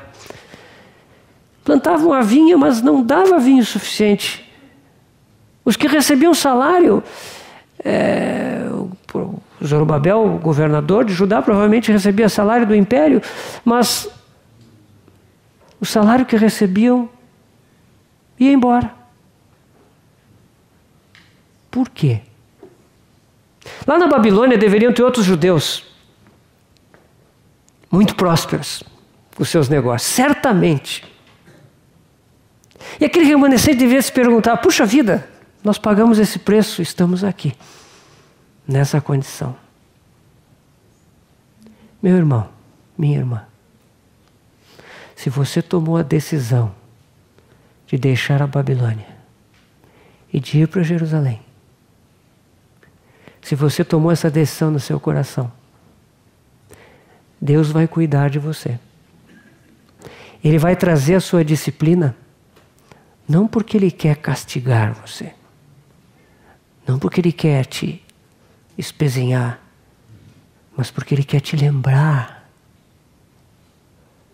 plantavam a vinha, mas não dava vinho suficiente. Os que recebiam salário, o Zorobabel, o governador de Judá, provavelmente recebia salário do império, mas o salário que recebiam ia embora. Por quê? Lá na Babilônia deveriam ter outros judeus muito prósperos com os seus negócios, certamente. E aquele remanescente devia se perguntar, puxa vida, nós pagamos esse preço, estamos aqui, nessa condição. Meu irmão, minha irmã, se você tomou a decisão de deixar a Babilônia e de ir para Jerusalém, se você tomou essa decisão no seu coração, Deus vai cuidar de você. Ele vai trazer a sua disciplina, não porque Ele quer castigar você, não porque Ele quer te espezinhar, mas porque Ele quer te lembrar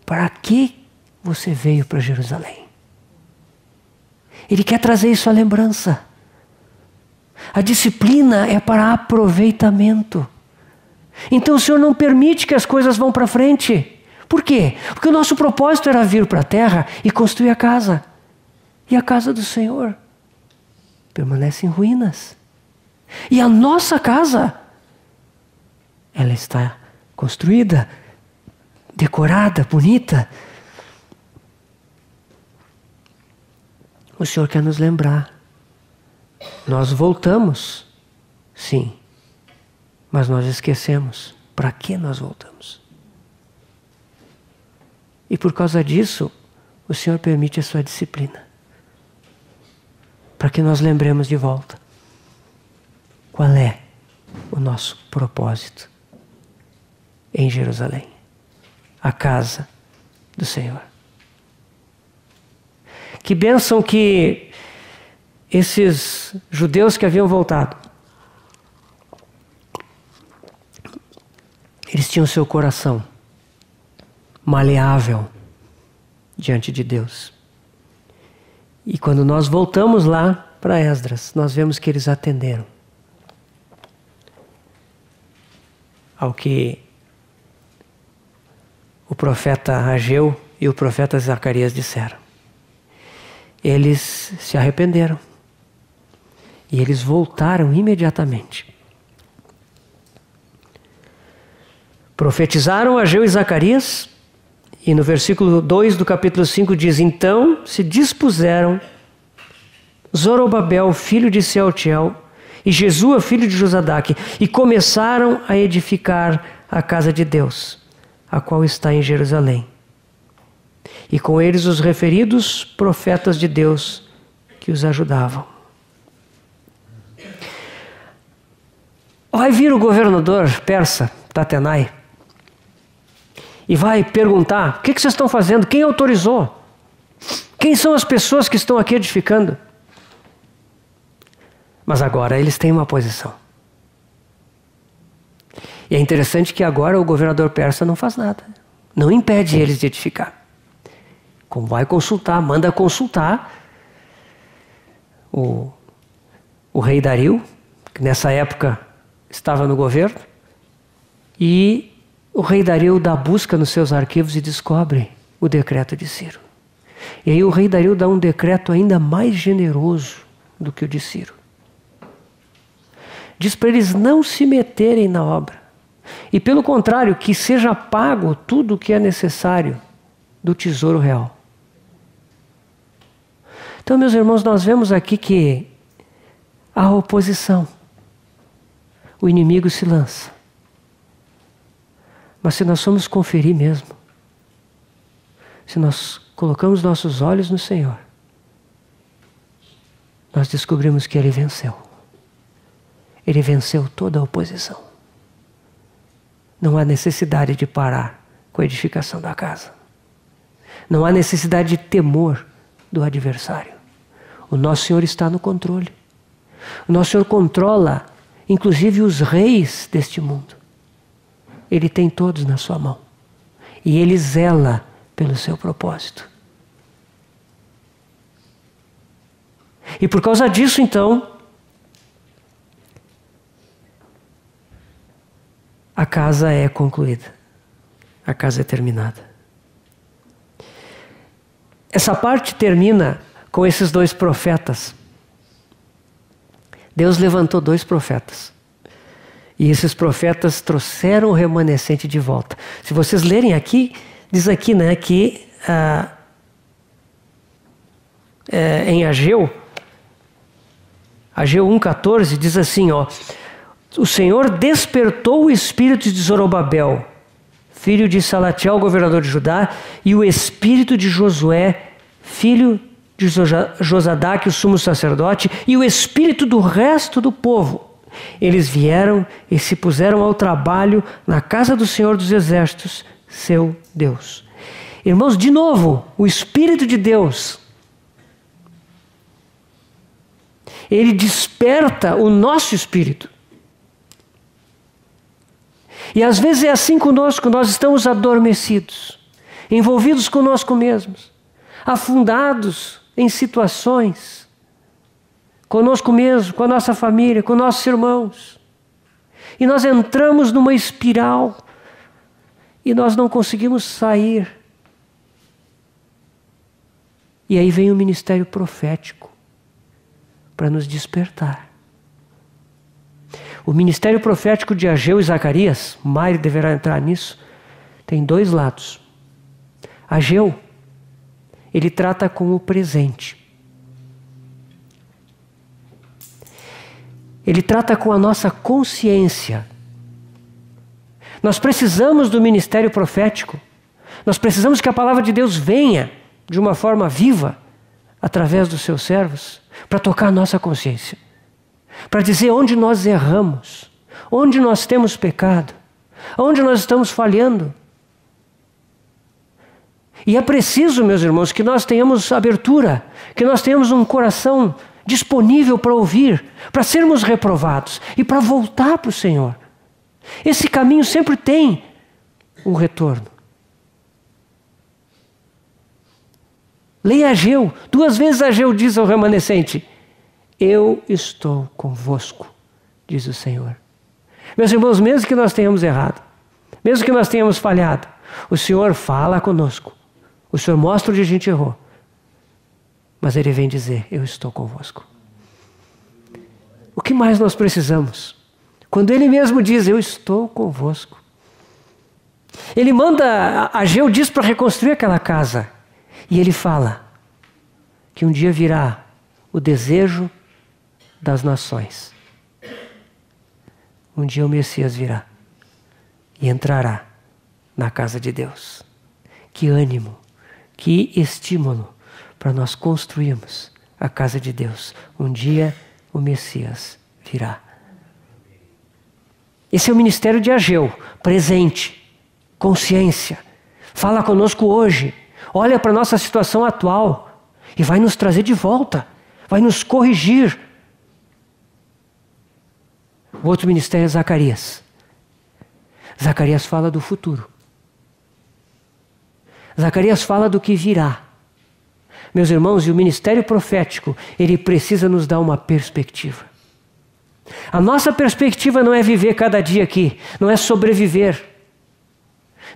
para que você veio para Jerusalém. Ele quer trazer isso à lembrança. A disciplina é para aproveitamento. Então o Senhor não permite que as coisas vão para frente. Por quê? Porque o nosso propósito era vir para a terra e construir a casa. E a casa do Senhor permanece em ruínas. E a nossa casa, ela está construída, decorada, bonita. O Senhor quer nos lembrar. Nós voltamos, sim, mas nós esquecemos para que nós voltamos. E por causa disso, o Senhor permite a sua disciplina, para que nós lembremos de volta qual é o nosso propósito em Jerusalém, a casa do Senhor. Que bênção que esses judeus que haviam voltado, eles tinham seu coração maleável diante de Deus. E quando nós voltamos lá para Esdras, nós vemos que eles atenderam ao que o profeta Ageu e o profeta Zacarias disseram. Eles se arrependeram e eles voltaram imediatamente. Profetizaram Ageu e Zacarias, e no versículo 2 do capítulo 5 diz: então se dispuseram Zorobabel, filho de Sealtiel, e Jesua, filho de Josadaque, e começaram a edificar a casa de Deus, a qual está em Jerusalém. E com eles os referidos profetas de Deus que os ajudavam. Vai vir o governador persa, Tatenai, e vai perguntar: o que vocês estão fazendo? Quem autorizou? Quem são as pessoas que estão aqui edificando? Mas agora eles têm uma posição. E é interessante que agora o governador persa não faz nada. Não impede eles de edificar. Como vai consultar, manda consultar o rei Dario, que nessa época estava no governo, e o rei Dario dá busca nos seus arquivos e descobre o decreto de Ciro. E aí o rei Dario dá um decreto ainda mais generoso do que o de Ciro. Diz para eles não se meterem na obra. E pelo contrário, que seja pago tudo o que é necessário do tesouro real. Então, meus irmãos, nós vemos aqui que há oposição. O inimigo se lança. Mas se nós formos conferir mesmo, se nós colocamos nossos olhos no Senhor, nós descobrimos que Ele venceu. Ele venceu toda a oposição. Não há necessidade de parar com a edificação da casa. Não há necessidade de temor do adversário. O nosso Senhor está no controle. O nosso Senhor controla, inclusive, os reis deste mundo. Ele tem todos na sua mão. E Ele zela pelo seu propósito. E por causa disso, então, a casa é concluída. A casa é terminada. Essa parte termina com esses 2 profetas. Deus levantou 2 profetas. E esses profetas trouxeram o remanescente de volta. Se vocês lerem aqui, diz aqui, né, que em Ageu 1,14 diz assim, ó: o Senhor despertou o espírito de Zorobabel, filho de Salatiel, governador de Judá, e o espírito de Josué, filho de Josadaque, o sumo sacerdote, e o espírito do resto do povo. Eles vieram e se puseram ao trabalho na casa do Senhor dos Exércitos, seu Deus. Irmãos, de novo, o Espírito de Deus, ele desperta o nosso espírito. E às vezes é assim conosco, nós estamos adormecidos, envolvidos conosco mesmos, afundados em situações, conosco mesmo, com a nossa família, com nossos irmãos. E nós entramos numa espiral e nós não conseguimos sair. E aí vem o ministério profético para nos despertar. O ministério profético de Ageu e Zacarias, Mário deverá entrar nisso, tem 2 lados. Ageu, ele trata com o presente. Ele trata com a nossa consciência. Nós precisamos do ministério profético. Nós precisamos que a palavra de Deus venha de uma forma viva, através dos seus servos, para tocar a nossa consciência. Para dizer onde nós erramos, onde nós temos pecado, onde nós estamos falhando. E é preciso, meus irmãos, que nós tenhamos abertura, que nós tenhamos um coração disponível para ouvir, para sermos reprovados e para voltar para o Senhor. Esse caminho sempre tem um retorno. Leia Ageu. 2 vezes Ageu diz ao remanescente: eu estou convosco, diz o Senhor. Meus irmãos, mesmo que nós tenhamos errado, mesmo que nós tenhamos falhado, o Senhor fala conosco. O Senhor mostra onde a gente errou. Mas Ele vem dizer: eu estou convosco. O que mais nós precisamos? Quando Ele mesmo diz: eu estou convosco. Ele manda, Ageu diz para reconstruir aquela casa. E ele fala que um dia virá o desejo das nações. Um dia o Messias virá e entrará na casa de Deus. Que ânimo, que estímulo para nós construirmos a casa de Deus. Um dia o Messias virá. Esse é o ministério de Ageu, presente, consciência. Fala conosco hoje. Olha para a nossa situação atual. e vai nos trazer de volta, vai nos corrigir. O outro ministério é Zacarias. Zacarias fala do futuro. Zacarias fala do que virá. Meus irmãos, e o ministério profético, ele precisa nos dar uma perspectiva. A nossa perspectiva não é viver cada dia aqui, não é sobreviver,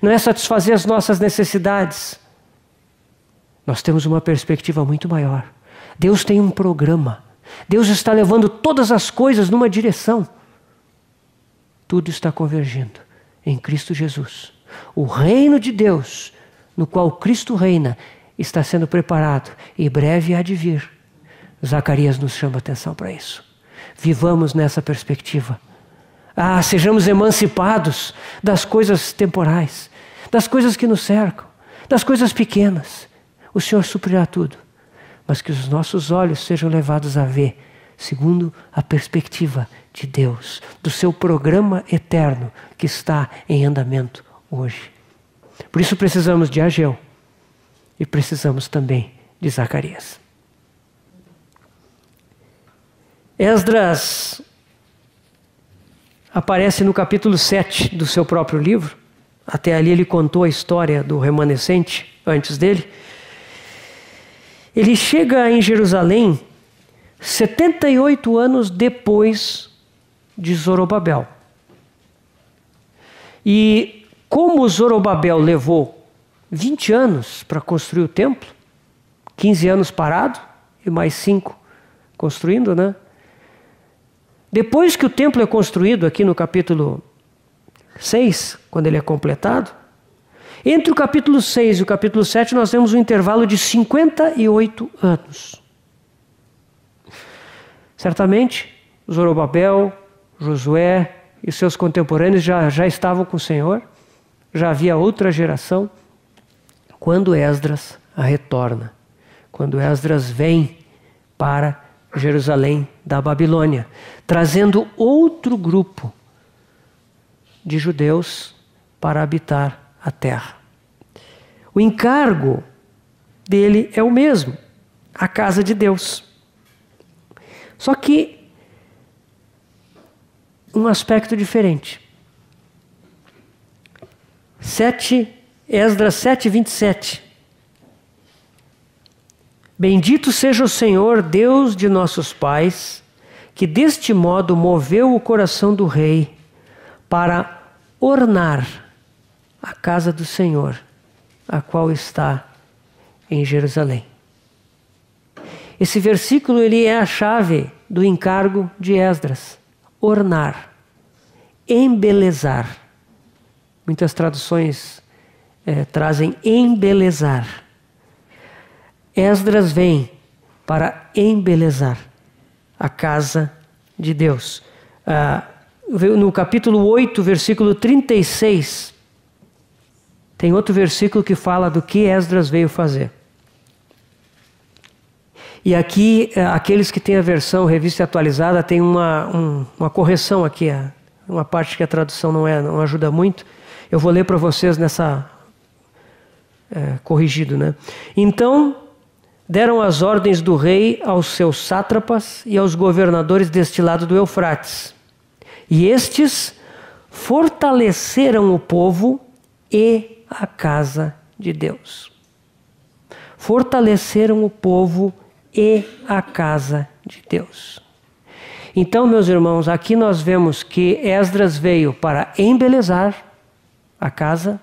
não é satisfazer as nossas necessidades. Nós temos uma perspectiva muito maior. Deus tem um programa. Deus está levando todas as coisas numa direção. Tudo está convergindo em Cristo Jesus. O reino de Deus, no qual Cristo reina, está sendo preparado e breve há de vir. Zacarias nos chama a atenção para isso. Vivamos nessa perspectiva. Sejamos emancipados das coisas temporais, das coisas que nos cercam, das coisas pequenas. O Senhor suprirá tudo, mas que os nossos olhos sejam levados a ver segundo a perspectiva de Deus, do seu programa eterno que está em andamento hoje. Por isso precisamos de Ageu e precisamos também de Zacarias. Esdras aparece no capítulo 7 do seu próprio livro. Até ali ele contou a história do remanescente antes dele. Ele chega em Jerusalém 78 anos depois de Zorobabel. E como Zorobabel levou 20 anos para construir o templo, 15 anos parado e mais 5 construindo, né? Depois que o templo é construído, aqui no capítulo 6, quando ele é completado, entre o capítulo 6 e o capítulo 7 nós temos um intervalo de 58 anos. Certamente, Zorobabel, Josué e seus contemporâneos já estavam com o Senhor, já havia outra geração, quando Esdras retorna, quando Esdras vem para Jerusalém da Babilônia, trazendo outro grupo de judeus para habitar a terra. O encargo dele é o mesmo, a casa de Deus. Só que um aspecto diferente. Esdras 7, 27. Bendito seja o Senhor, Deus de nossos pais, que deste modo moveu o coração do rei para ornar a casa do Senhor, a qual está em Jerusalém. Esse versículo ele é a chave do encargo de Esdras. Ornar, embelezar. Muitas traduções trazem embelezar. Esdras vem para embelezar a casa de Deus. No capítulo 8, versículo 36, tem outro versículo que fala do que Esdras veio fazer. E aqui, aqueles que têm a versão revista atualizada, tem uma correção aqui, uma parte que a tradução não ajuda muito. Eu vou ler para vocês nessa corrigido, né? Então, deram as ordens do rei aos seus sátrapas e aos governadores deste lado do Eufrates. E estes fortaleceram o povo e a casa de Deus. Fortaleceram o povo e a casa de Deus. Então, meus irmãos, aqui nós vemos que Esdras veio para embelezar a casa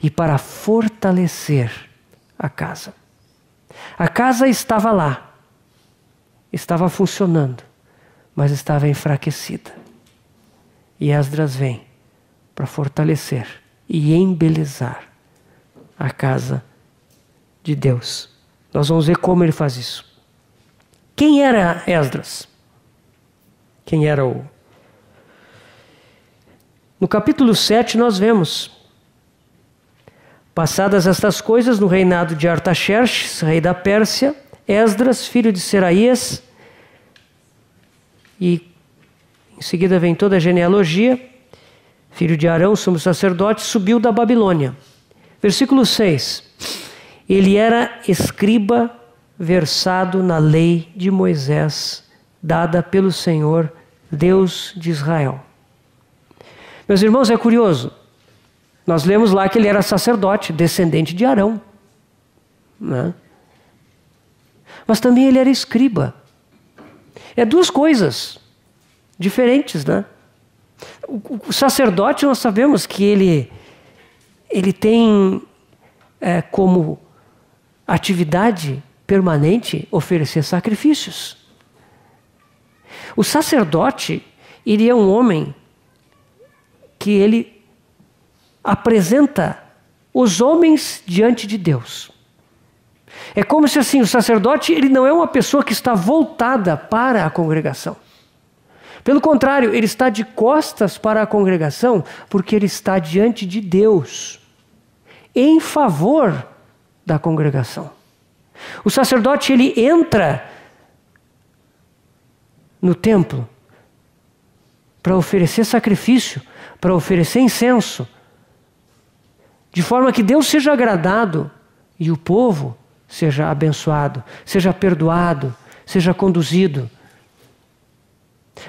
e para fortalecer a casa. A casa estava lá, estava funcionando, mas estava enfraquecida. E Esdras vem para fortalecer e embelezar a casa de Deus. Nós vamos ver como ele faz isso. Quem era Esdras? Quem era o... No capítulo 7 nós vemos: passadas estas coisas, no reinado de Artaxerxes, rei da Pérsia, Esdras, filho de Seraías, e em seguida vem toda a genealogia, filho de Arão, sumo sacerdote, subiu da Babilônia. Versículo 6. ele era escriba versado na lei de Moisés, dada pelo Senhor, Deus de Israel. Meus irmãos, é curioso. Nós lemos lá que ele era sacerdote, descendente de Arão, né? Mas também ele era escriba. É duas coisas diferentes, né? O sacerdote, nós sabemos que ele tem como atividade permanente oferecer sacrifícios. O sacerdote, ele é um homem que ele apresenta os homens diante de Deus. É como se assim, o sacerdote, ele não é uma pessoa que está voltada para a congregação. Pelo contrário, ele está de costas para a congregação porque ele está diante de Deus, em favor da congregação. O sacerdote, ele entra no templo para oferecer sacrifício, para oferecer incenso, de forma que Deus seja agradado e o povo seja abençoado, seja perdoado, seja conduzido.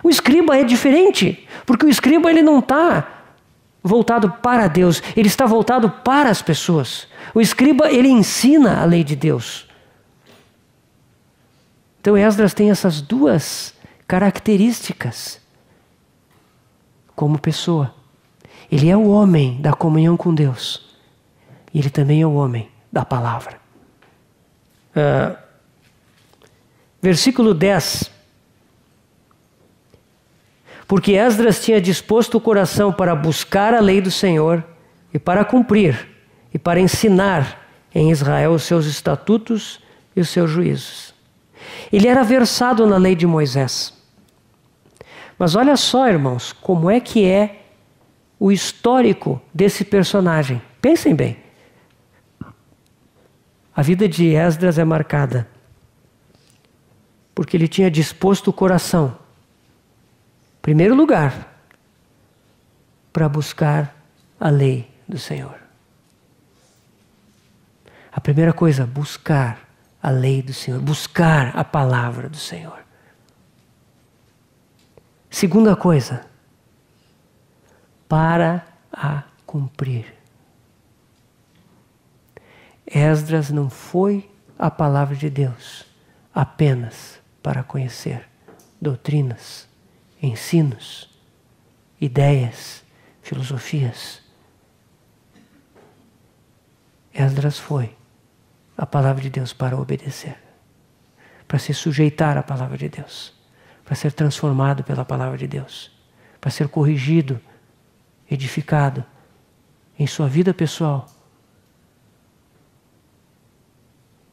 O escriba é diferente, porque o escriba ele não está voltado para Deus, ele está voltado para as pessoas. O escriba ele ensina a lei de Deus. Então Esdras tem essas duas características como pessoa. Ele é o homem da comunhão com Deus e ele também é o homem da palavra. Versículo 10. Porque Esdras tinha disposto o coração para buscar a lei do Senhor e para cumprir e para ensinar em Israel os seus estatutos e os seus juízos. Ele era versado na lei de Moisés. Mas olha só, irmãos, como é que é o histórico desse personagem. Pensem bem. A vida de Esdras é marcada porque ele tinha disposto o coração, em primeiro lugar, para buscar a lei do Senhor. A primeira coisa, buscar a lei do Senhor, buscar a palavra do Senhor. Segunda coisa, para a cumprir. Esdras não foi a palavra de Deus apenas para conhecer doutrinas, ensinos, ideias, filosofias. Esdras foi a palavra de Deus para obedecer, para se sujeitar à palavra de Deus, para ser transformado pela palavra de Deus, para ser corrigido, edificado em sua vida pessoal.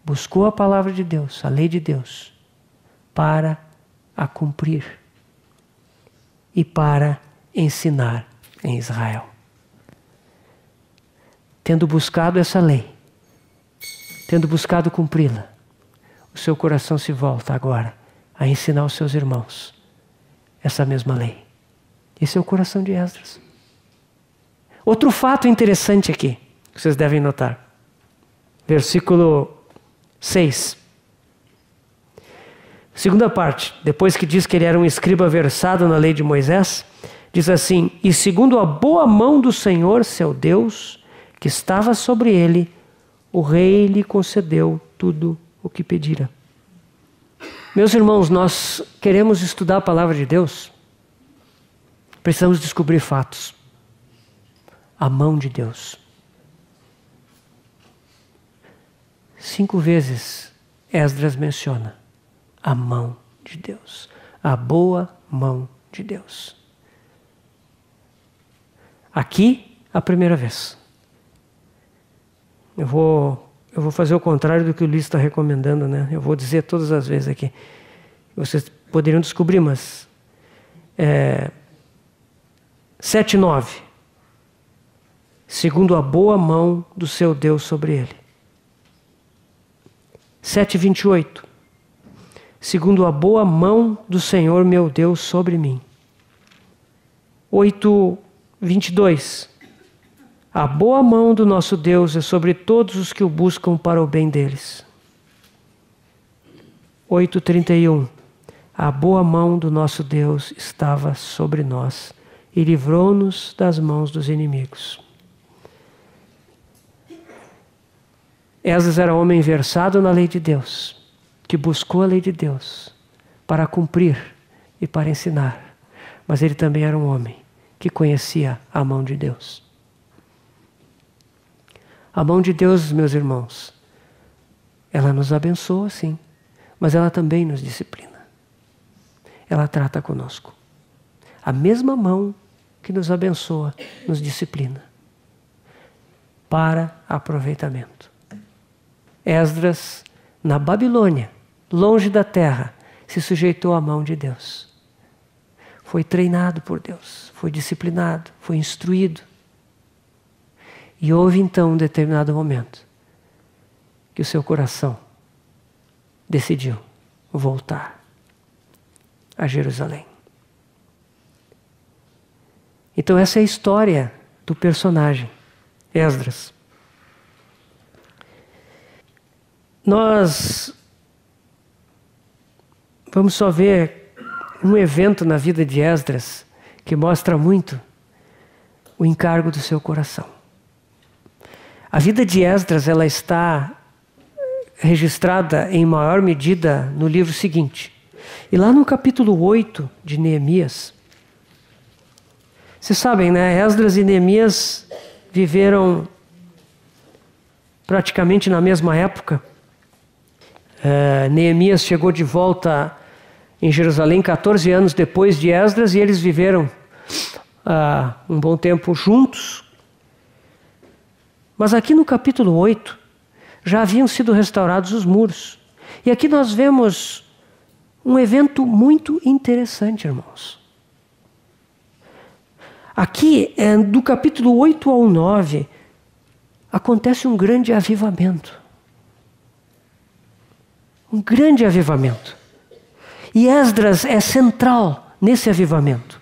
Buscou a palavra de Deus, a lei de Deus, para a cumprir e para ensinar em Israel. Tendo buscado essa lei, tendo buscado cumpri-la, o seu coração se volta agora a ensinar aos seus irmãos essa mesma lei. Esse é o coração de Esdras. Outro fato interessante aqui, que vocês devem notar. Versículo 6. Segunda parte, depois que diz que ele era um escriba versado na lei de Moisés, diz assim: e segundo a boa mão do Senhor, seu Deus, que estava sobre ele, o rei lhe concedeu tudo o que pedira. Meus irmãos, nós queremos estudar a palavra de Deus, precisamos descobrir fatos. A mão de Deus. 5 vezes Esdras menciona a mão de Deus, a boa mão de Deus. Aqui, a primeira vez. Eu vou fazer o contrário do que o Luiz está recomendando, né? Eu vou dizer todas as vezes aqui. Vocês poderiam descobrir, mas 7:9. Segundo a boa mão do seu Deus sobre ele. 7:28. Segundo a boa mão do Senhor meu Deus sobre mim. 8:22. A boa mão do nosso Deus é sobre todos os que o buscam para o bem deles. 8:31. A boa mão do nosso Deus estava sobre nós e livrou-nos das mãos dos inimigos. Esdras era homem versado na lei de Deus, que buscou a lei de Deus para cumprir e para ensinar. Mas ele também era um homem que conhecia a mão de Deus. A mão de Deus, meus irmãos, ela nos abençoa, sim, mas ela também nos disciplina. Ela trata conosco. A mesma mão que nos abençoa, nos disciplina para aproveitamento. Esdras, na Babilônia, longe da terra, se sujeitou à mão de Deus. Foi treinado por Deus, foi disciplinado, foi instruído. E houve então um determinado momento que o seu coração decidiu voltar a Jerusalém. Então essa é a história do personagem, Esdras. Nós vamos só ver um evento na vida de Esdras que mostra muito o encargo do seu coração. A vida de Esdras, ela está registrada em maior medida no livro seguinte. E lá no capítulo 8 de Neemias, vocês sabem, né? Esdras e Neemias viveram praticamente na mesma época. Neemias chegou de volta em Jerusalém 14 anos depois de Esdras e eles viveram um bom tempo juntos. Mas aqui no capítulo 8 já haviam sido restaurados os muros. E aqui nós vemos um evento muito interessante, irmãos. Aqui, do capítulo 8 ao 9, acontece um grande avivamento. Um grande avivamento. E Esdras é central nesse avivamento.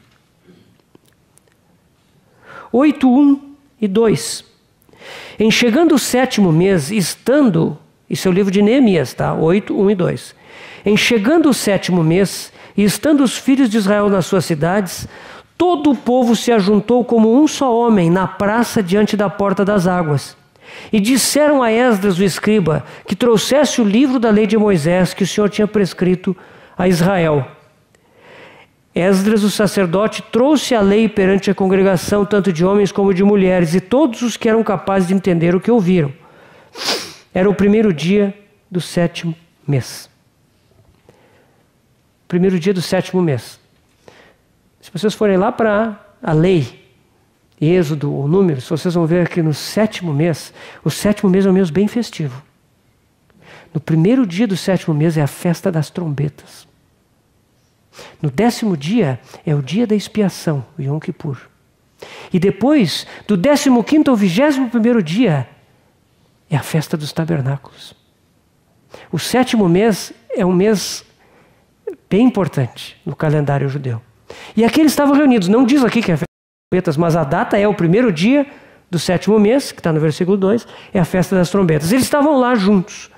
8:1 e 2. Em chegando o 7º mês, estando... Isso é o livro de Neemias, tá? 8:1 e 2. Em chegando o 7º mês, e estando os filhos de Israel nas suas cidades, todo o povo se ajuntou como um só homem na praça diante da porta das águas. E disseram a Esdras o escriba que trouxesse o livro da lei de Moisés que o Senhor tinha prescrito a Israel. Esdras, o sacerdote, trouxe a lei perante a congregação, tanto de homens como de mulheres, e todos os que eram capazes de entender o que ouviram. Era o primeiro dia do 7º mês. Primeiro dia do 7º mês. Se vocês forem lá para a lei, Êxodo ou Números, vocês vão ver que no 7º mês, o 7º mês é um mês bem festivo. No primeiro dia do 7º mês é a festa das trombetas. No 10º dia é o dia da expiação, o Yom Kippur. E depois, do 15º ao 21º dia, é a festa dos tabernáculos. O 7º mês é um mês bem importante no calendário judeu. E aqui eles estavam reunidos. Não diz aqui que é a festa das trombetas, mas a data é o primeiro dia do 7º mês, que está no versículo 2, é a festa das trombetas. Eles estavam lá juntos.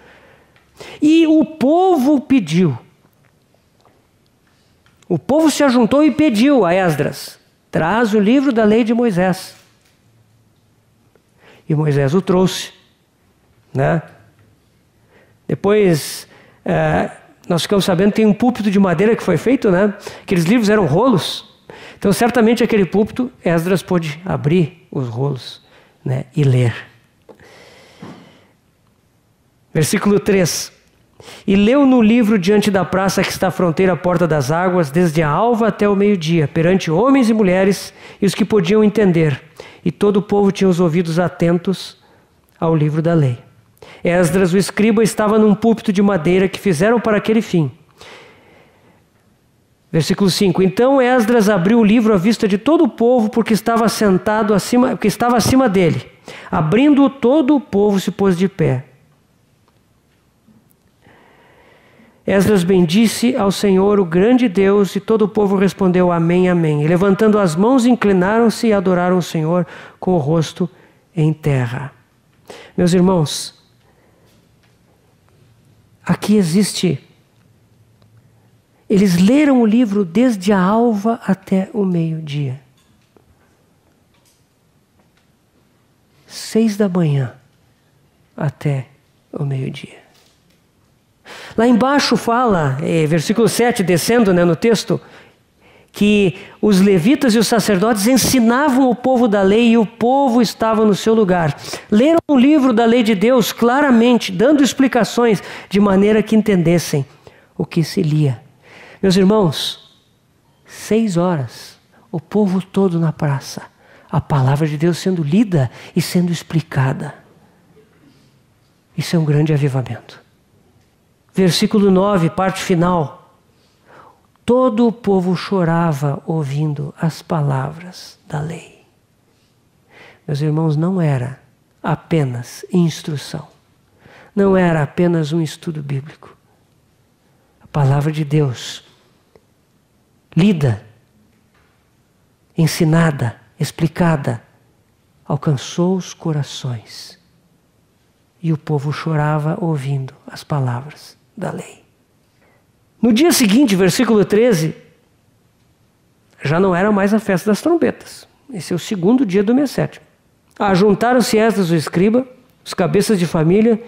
E o povo pediu. O povo se ajuntou e pediu a Esdras: traz o livro da lei de Moisés. E Moisés o trouxe, né? Depois, nós ficamos sabendo que tem um púlpito de madeira que foi feito, né? Aqueles livros eram rolos. Então, certamente, aquele púlpito, Esdras pôde abrir os rolos, né? E ler. Versículo 3. E leu no livro diante da praça que está à fronteira à porta das águas, desde a alva até o meio-dia, perante homens e mulheres e os que podiam entender. E todo o povo tinha os ouvidos atentos ao livro da lei. Esdras, o escriba, estava num púlpito de madeira que fizeram para aquele fim. Versículo 5. Então Esdras abriu o livro à vista de todo o povo, porque estava acima dele. Abrindo, todo o povo se pôs de pé. Esdras bendisse ao Senhor, o grande Deus, e todo o povo respondeu amém, amém. E levantando as mãos, inclinaram-se e adoraram o Senhor com o rosto em terra. Meus irmãos, aqui existe. Eles leram o livro desde a alva até o meio-dia. 6 da manhã até o meio-dia. Lá embaixo fala, versículo 7, descendo, no texto, que os levitas e os sacerdotes ensinavam o povo da lei e o povo estava no seu lugar. Leram o livro da lei de Deus claramente, dando explicações de maneira que entendessem o que se lia. Meus irmãos, 6 horas, o povo todo na praça, a palavra de Deus sendo lida e sendo explicada. Isso é um grande avivamento. Versículo 9, parte final. Todo o povo chorava ouvindo as palavras da lei. Meus irmãos, não era apenas instrução. Não era apenas um estudo bíblico. A palavra de Deus, lida, ensinada, explicada, alcançou os corações. E o povo chorava ouvindo as palavras da lei. No dia seguinte, versículo 13, já não era mais a festa das trombetas. Esse é o segundo dia do mês sétimo. Ajuntaram-se Esdras, o escriba, os cabeças de família,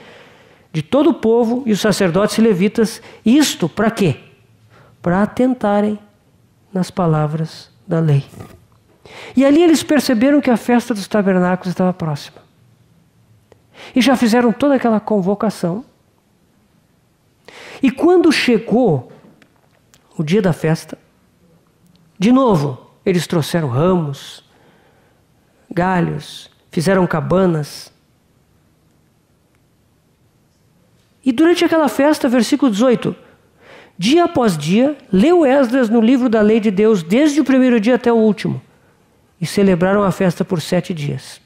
de todo o povo e os sacerdotes e levitas. Isto para quê? Para atentarem nas palavras da lei. E ali eles perceberam que a festa dos tabernáculos estava próxima. E já fizeram toda aquela convocação. E quando chegou o dia da festa, de novo, eles trouxeram ramos, galhos, fizeram cabanas. E durante aquela festa, versículo 18, dia após dia, leu Esdras no livro da lei de Deus, desde o primeiro dia até o último, e celebraram a festa por 7 dias.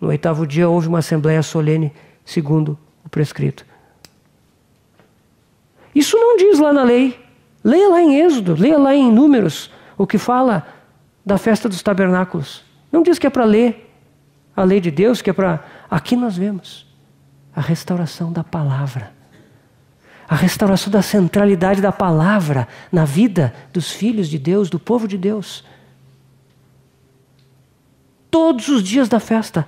No 8º dia houve uma assembleia solene, segundo o prescrito. Isso não diz lá na lei. Leia lá em Êxodo, leia lá em Números, o que fala da festa dos tabernáculos. Não diz que é para ler a lei de Deus, que é para... Aqui nós vemos a restauração da palavra. A restauração da centralidade da palavra na vida dos filhos de Deus, do povo de Deus. Todos os dias da festa.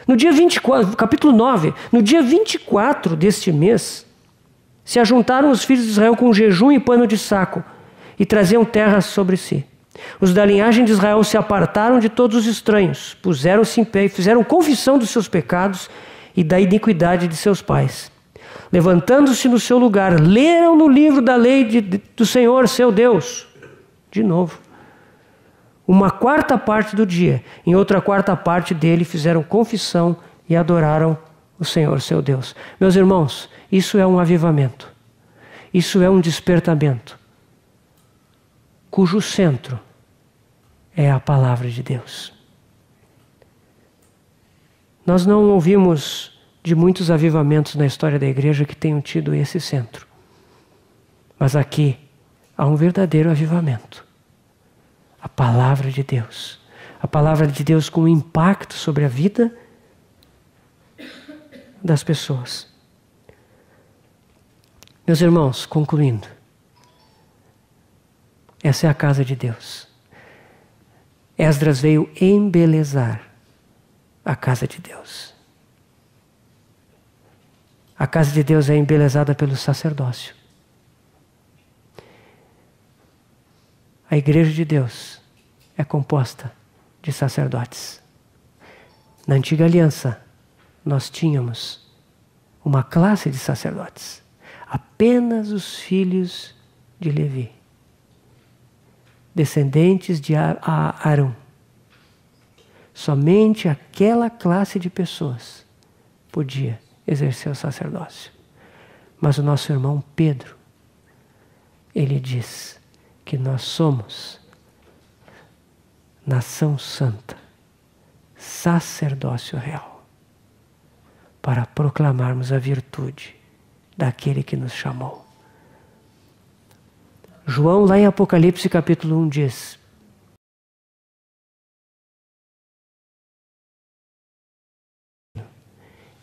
No dia 24, capítulo 9, no dia 24 deste mês, se ajuntaram os filhos de Israel com jejum e pano de saco, e traziam terra sobre si. Os da linhagem de Israel se apartaram de todos os estranhos, puseram-se em pé e fizeram confissão dos seus pecados e da iniquidade de seus pais. Levantando-se no seu lugar, leram no livro da lei do Senhor, seu Deus. De novo. Uma quarta parte do dia, em outra quarta parte dele, fizeram confissão e adoraram o Senhor, seu Deus. Meus irmãos, isso é um avivamento. Isso é um despertamento, cujo centro é a palavra de Deus. Nós não ouvimos de muitos avivamentos na história da igreja que tenham tido esse centro. Mas aqui há um verdadeiro avivamento. A palavra de Deus. A palavra de Deus com impacto sobre a vida das pessoas. Meus irmãos, concluindo. Essa é a casa de Deus. Esdras veio embelezar a casa de Deus. A casa de Deus é embelezada pelo sacerdócio. A igreja de Deus é composta de sacerdotes. Na antiga aliança, nós tínhamos uma classe de sacerdotes. Apenas os filhos de Levi, descendentes de Arão. Somente aquela classe de pessoas podia exercer o sacerdócio. Mas o nosso irmão Pedro, ele diz que nós somos nação santa, sacerdócio real, para proclamarmos a virtude daquele que nos chamou. João, lá em Apocalipse capítulo 1, diz: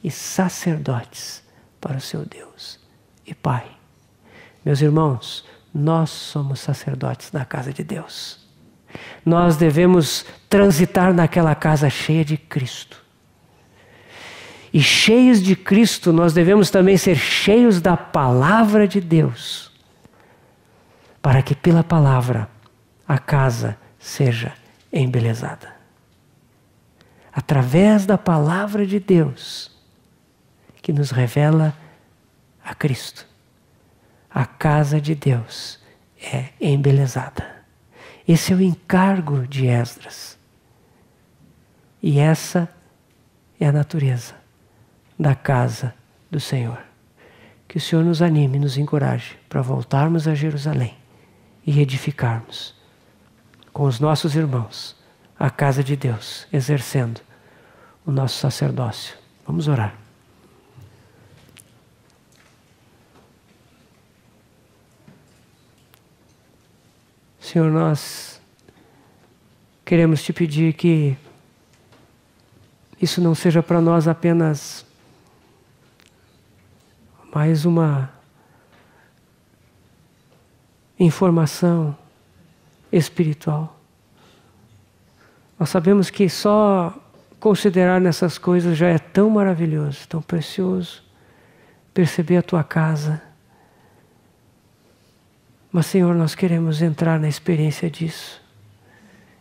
e sacerdotes para o seu Deus e Pai. Meus irmãos, nós somos sacerdotes na casa de Deus. Nós devemos transitar naquela casa cheia de Cristo. E cheios de Cristo, nós devemos também ser cheios da palavra de Deus, para que pela palavra a casa seja embelezada. Através da palavra de Deus, que nos revela a Cristo, a casa de Deus é embelezada. Esse é o encargo de Esdras. E essa é a natureza da casa do Senhor. Que o Senhor nos anime, nos encoraje para voltarmos a Jerusalém e edificarmos com os nossos irmãos a casa de Deus, exercendo o nosso sacerdócio. Vamos orar. Senhor, nós queremos te pedir que isso não seja para nós apenas mais uma informação espiritual. Nós sabemos que só considerar nessas coisas já é tão maravilhoso, tão precioso, perceber a tua casa. Mas, Senhor, nós queremos entrar na experiência disso.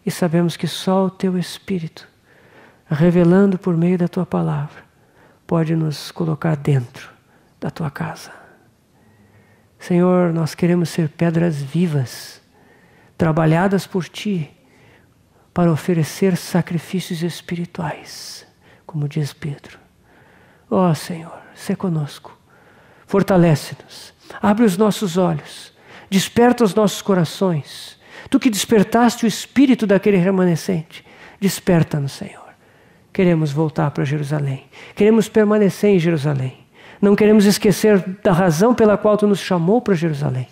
E sabemos que só o Teu Espírito, revelando por meio da Tua palavra, pode nos colocar dentro da Tua casa. Senhor, nós queremos ser pedras vivas, trabalhadas por Ti, para oferecer sacrifícios espirituais, como diz Pedro. Ó Senhor, sê conosco, fortalece-nos, abre os nossos olhos, desperta os nossos corações. Tu que despertaste o espírito daquele remanescente, desperta-nos, Senhor. Queremos voltar para Jerusalém. Queremos permanecer em Jerusalém. Não queremos esquecer da razão pela qual Tu nos chamou para Jerusalém.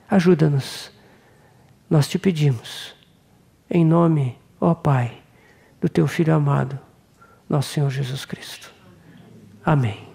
Ajuda-nos. Nós te pedimos, em nome, ó Pai, do Teu Filho amado, nosso Senhor Jesus Cristo. Amém.